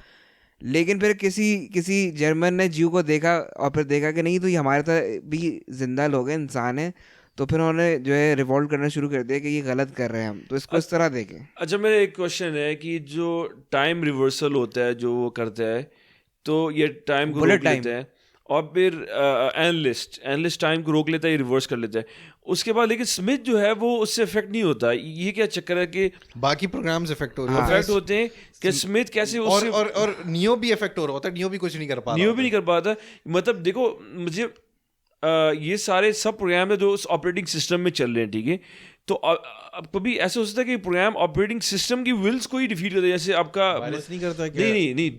लेकिन फिर किसी जर्मन ने ज्यू को देखा और फिर देखा कि नहीं, तो ये हमारे तरह भी जिंदा लोग हैं, इंसान है, तो फिर उन्होंने जो है रिवोल्ट करना शुरू कर दिया कि ये गलत कर रहे हैं हम, तो इसको इस तरह देखें। अच्छा, मेरा एक क्वेश्चन है कि जो टाइम रिवर्सल होता है जो वो करता है, तो ये टाइम को रोक लेता है और फिर एनालिस्ट टाइम को रोक लेता है, ये रिवर्स कर लेता है उसके बाद, लेकिन स्मिथ जो है वो उससे इफेक्ट नहीं होता। ये क्या चक्कर है कि बाकी प्रोग्राम्स इफेक्ट होते हैं कि स्मिथ कैसे उससे और नियो भी इफेक्ट हो रहा होता है, नियो भी कुछ नहीं कर पाता। मतलब देखो, मुझे ये सारे सब प्रोग्राम है जो उस ऑपरेटिंग सिस्टम में चल रहे हैं, ठीक है, तो अब कभी ऐसा हो सकता है कि प्रोग्राम ऑपरेटिंग सिस्टम की विल्स को ही डिफीट कर दे, जैसे आपका वायरस नहीं करता क्या? नहीं,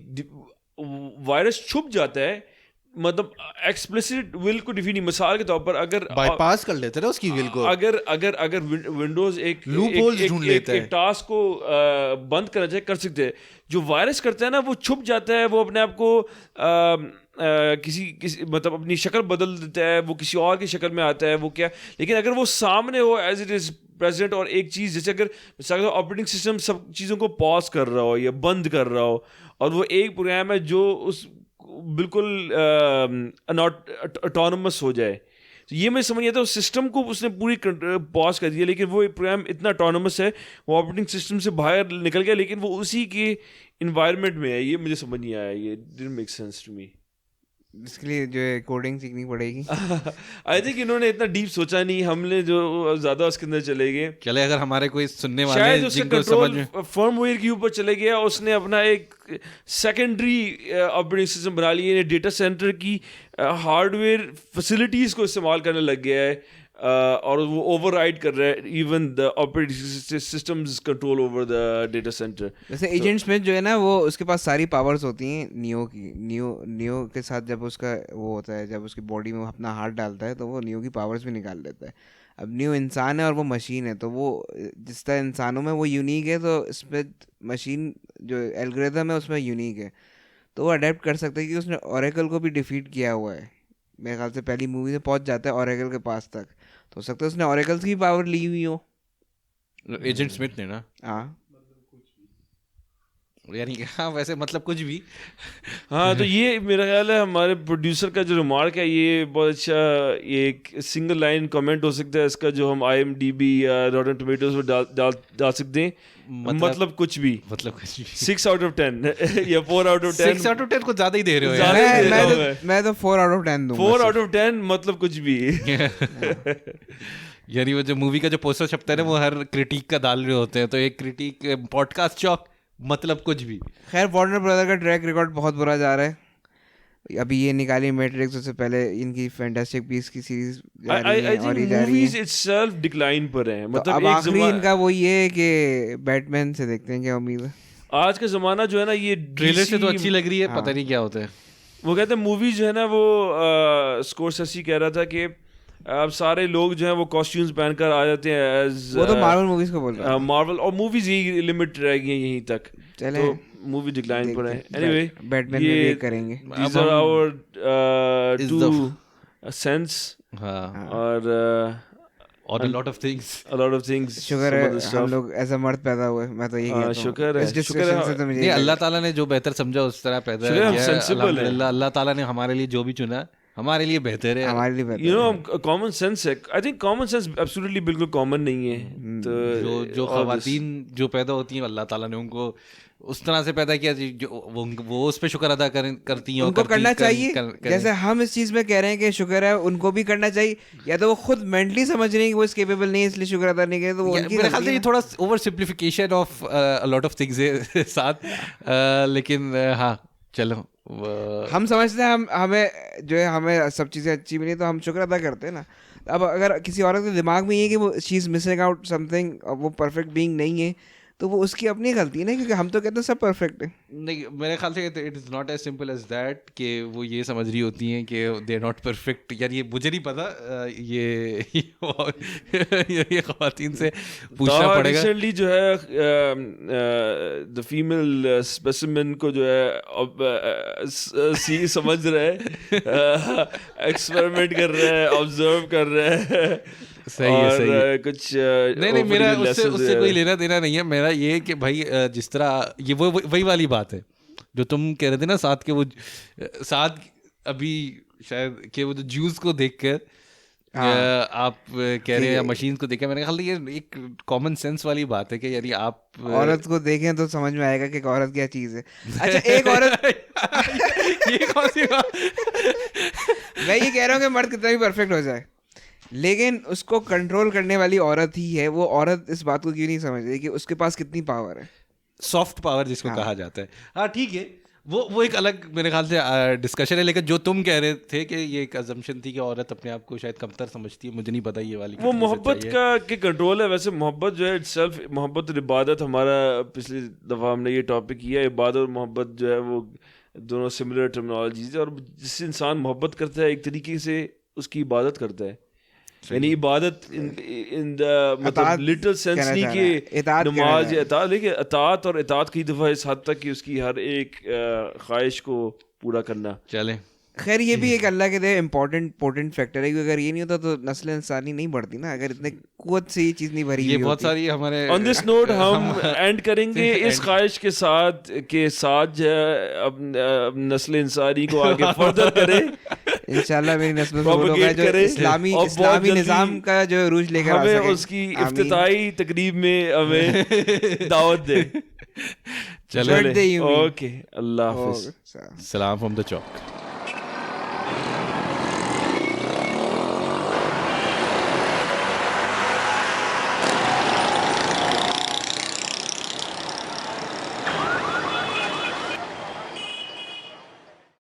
वायरस छुप जाता है, मतलब एक्सप्लिसिट विल को डिफीट नहीं। मिसाल के तौर पर अगर बाईपास कर लेते हैं ना उसकी विल को, अगर विंडोज एक टास्क को बंद करना चाहे कर सकते हैं। जो वायरस करता है ना, वो छुप जाता है, वो अपने आप को किसी मतलब अपनी शक्ल बदल देता है, वो किसी और की शक्ल में आता है, वो क्या। लेकिन अगर वो सामने हो एज इट इज प्रेजेंट, और एक चीज़ जैसे अगर मिसाल ऑपरेटिंग सिस्टम सब चीज़ों को पॉज कर रहा हो या बंद कर रहा हो, और वो एक प्रोग्राम है जो उस बिल्कुल ऑटोनमस हो जाए, तो ये मैं समझ आता हूँ सिस्टम को उसने पूरी पॉज कर दिया, लेकिन वो प्रोग्राम इतना ऑटोनमस है, वो ऑपरेटिंग सिस्टम से बाहर निकल गया, लेकिन वो उसी के इन्वायरमेंट में है। ये मुझे समझ नहीं आया, ये didn't make sense to me. इसके लिए जो है कोडिंग सीखनी पड़ेगी। आई थिंक इन्होंने इतना डीप सोचा नहीं, हमने जो ज्यादा उसके अंदर चले गए। चले अगर हमारे कोई सुनने वाले शायद उसका कंट्रोल फर्मवेयर के ऊपर चले गया, उसने अपना एक सेकेंडरी ऑपरेटिंग सिस्टम बना लिया, डेटा सेंटर की हार्डवेयर फैसिलिटीज को इस्तेमाल करने लग गया है, और वो ओवरराइड कर रहा है even the operating systems control over the data centre. जैसे एजेंट स्मिथ जो है ना, वो उसके पास सारी पावर्स होती हैं नियो की। नियो के साथ जब उसका वो होता है, जब उसकी बॉडी में अपना हाथ डालता है, तो वो नियो की पावर्स भी निकाल लेता है। अब नियो इंसान है और वो मशीन है, तो वो जिस तरह इंसानों में वो यूनिक है, तो स्मिथ मशीन जो एल्गोरिथम है उसमें यूनिक है, तो वो अडेप्ट कर सकता है कि उसने ओरेकल को भी डिफीट किया हुआ है। मेरे ख्याल से पहली मूवी में पहुंच जाता है ओरेकल के पास तक, तो हो सकता है उसने ओरेकल्स की पावर ली हुई हो एजेंट स्मिथ ने ना। हाँ यानी हाँ, वैसे मतलब कुछ भी। हाँ, तो ये मेरा ख्याल है हमारे प्रोड्यूसर का जो रिमार्क है, ये बहुत अच्छा, ये एक सिंगल लाइन कमेंट हो सकता है इसका, जो हम IMDb या रॉटन टोमेटोज पर डाल सकते हैं। मतलब कुछ भी, 6 out of 10 या 4 out of 10। 6 out of 10 को ज्यादा ही दे रहे हो यार। मैं तो 4 out of 10 दूंगा। 4 out of 10 मतलब कुछ भी। यानी वो जो मूवी का जो पोस्टर छपता है ना, वो हर क्रिटिक का डाल रहे होते हैं, तो एक क्रिटिक पॉडकास्ट चौक मतलब कुछ भी। खैर वार्नर ब्रदर का ट्रैक रिकॉर्ड बहुत बुरा जा रहा है। अभी ये निकाली मैट्रिक्स, उससे पहले इनकी फैंटास्टिक बीस्ट की सीरीज जा रही है और ये जा रही मूवीज है। इटसेल्फ डिक्लाइन पर हैं, तो मतलब अब एक आखिरी इनका वो ये है कि बैटमैन से देखते हैं क्या उम्मीद है। आज का जमाना जो है ना, ये ट्रेलर से तो DC अच्छी लग रही है, पता नहीं क्या होता है। वो कहते हैं मूवी जो है ना, वो स्कोरसेसी कह रहा था कि अब सारे लोग जो हैं वो कॉस्ट्यूम्स पहनकर आ जाते हैं एज वो तो मार्वल मूवीज को बोल रहा है। मार्वल, और मूवीज ही लिमिट रह गई हैं यहीं तक, चले तो मूवी डिक्लाइन पर है। एनीवे बैटमैन में भी करेंगे। These are our two cents हाँ, और a lot of things. a lot of things, शुक्र है हम लोग ऐसा मर्द पैदा हुए, मैं तो यही कहता हूँ। शुक्र है, इस शुक्र discussion है। से तो मुझे नहीं, यही अल्लाह ताला ने जो बेहतर समझा उस तरह पैदा शुक्र है, हम किया है। sensible हैं। अल्हम्दुलिल्लाह, अल्लाह ताला ने हमारे लिए जो भी चुना हमारे लिए बेहतर है। हमारे लिए बेहतर यू है। नो कॉमन सेंस है। I think common sense absolutely बिल्कुल कॉमन नहीं है। तो जो खवातीन जो पैदा होती हैं, अल्लाह ताला ने उनको उस तरह से पैदा किया जो वो उस पे शुक्र अदा करती हैं, उनको करना चाहिए। जैसे हम इस चीज में कह रहे हैं कि शुक्र है, उनको भी करना चाहिए। या तो वो खुद मेंटली समझ रहे हैं कि वो इस केपेबल नहीं है इसलिए शुक्र अदा नहीं करे, तो वो उनकी मेरे ख्याल गलती से है ये ना। थोड़ा over simplification of a lot of things है साथ, लेकिन हाँ चलो हम समझते हैं हमें जो है हमें सब चीज़ें अच्छी मिली तो हम शुक्र अदा करते हैं ना। अब अगर किसी औरत के दिमाग में ये है कि वो she is missing out something, वो परफेक्ट बीइंग नहीं है, तो वो उसकी अपनी गलती है ना, क्योंकि हम तो कहते हैं सब परफेक्ट है। नहीं, मेरे ख्याल से it is not as simple as that कि वो ये समझ रही होती हैं कि दे आर नॉट परफेक्ट। यार ये मुझे नहीं पता, ये ख़वातीन से पूछना पड़ेगा। रिसेंटली जो है द फीमेल स्पेसिमेन को जो है अब सी समझ रहा है, एक्सपेरिमेंट कर रहा है, ऑब्जर्व कर रहा है। सही है, सही है। कुछ नहीं, मेरा उससे कोई लेना देना नहीं है। मेरा ये है कि भाई जिस तरह ये वही वाली बात है जो तुम कह रहे थे ना, साथ के वो साथ अभी शायद कि वो ज्यूस को देखकर आप कह रहे हैं या मशीन को देखकर, मैंने ख्याल ये एक कॉमन सेंस वाली बात है कि यानी आप औरत को देखें तो समझ में आएगा कि औरत क्या चीज़ है। अच्छा एक औरत ये कौन सी बात? मैं ये कह रहा हूँ कि मर्द कितना भी परफेक्ट हो जाए, लेकिन उसको कंट्रोल करने वाली औरत ही है। वो औरत इस बात को क्यों नहीं समझ रही कि उसके पास कितनी पावर है, सॉफ्ट पावर जिसको कहा जाता है। हाँ ठीक है, वो एक अलग मेरे ख्याल से डिस्कशन है। लेकिन जो तुम कह रहे थे कि ये एक अजम्पशन थी कि औरत अपने आप को शायद कमतर समझती है, मुझे नहीं पता ये वाली वो मोहब्बत का के कंट्रोल है। वैसे मोहब्बत जो है इटसेल्फ, मोहब्बत और इबादत, हमारा पिछली दफ़ा हमने ये टॉपिक किया, इबादत और मोहब्बत जो है वो दोनों सिमिलर टर्मिनोलॉजीज है। और जिस इंसान मोहब्बत करता है एक तरीके से उसकी इबादत करता है, यानी इबादत इन द मतलब लिटरल सेंस नहीं कि नमाज या इताअत, लेकिन इताअत और इताअत की दफ़ा इस हद तक कि उसकी हर एक ख्वाहिश को पूरा करना। चलें, खैर ये भी एक अल्लाह के दे इम्पोर्टेंट फैक्टर है, क्योंकि अगर ये नहीं होता तो नस्ल इंसानी नहीं बढ़ती ना, अगर इतने कुव्वत से ये चीज़ नहीं भरी ये हुई बहुत सारी हमारे ऑन दिस नोट हम एंड करेंगे इस ख्वाहिश के साथ जो है अब नस्ल इंसानी को आगे फर्दर करे इंशाल्लाह। मेरी नस्ल से वो लोग हैं जो इस्लामी निज़ाम का जो रूज लेकर आ हमें सकें। उसकी इफ्तिताई तकरीब में हमें दावत दे। चले, ओके, अल्लाह हाफ़िज़। सलाम फ्रॉम द चौक।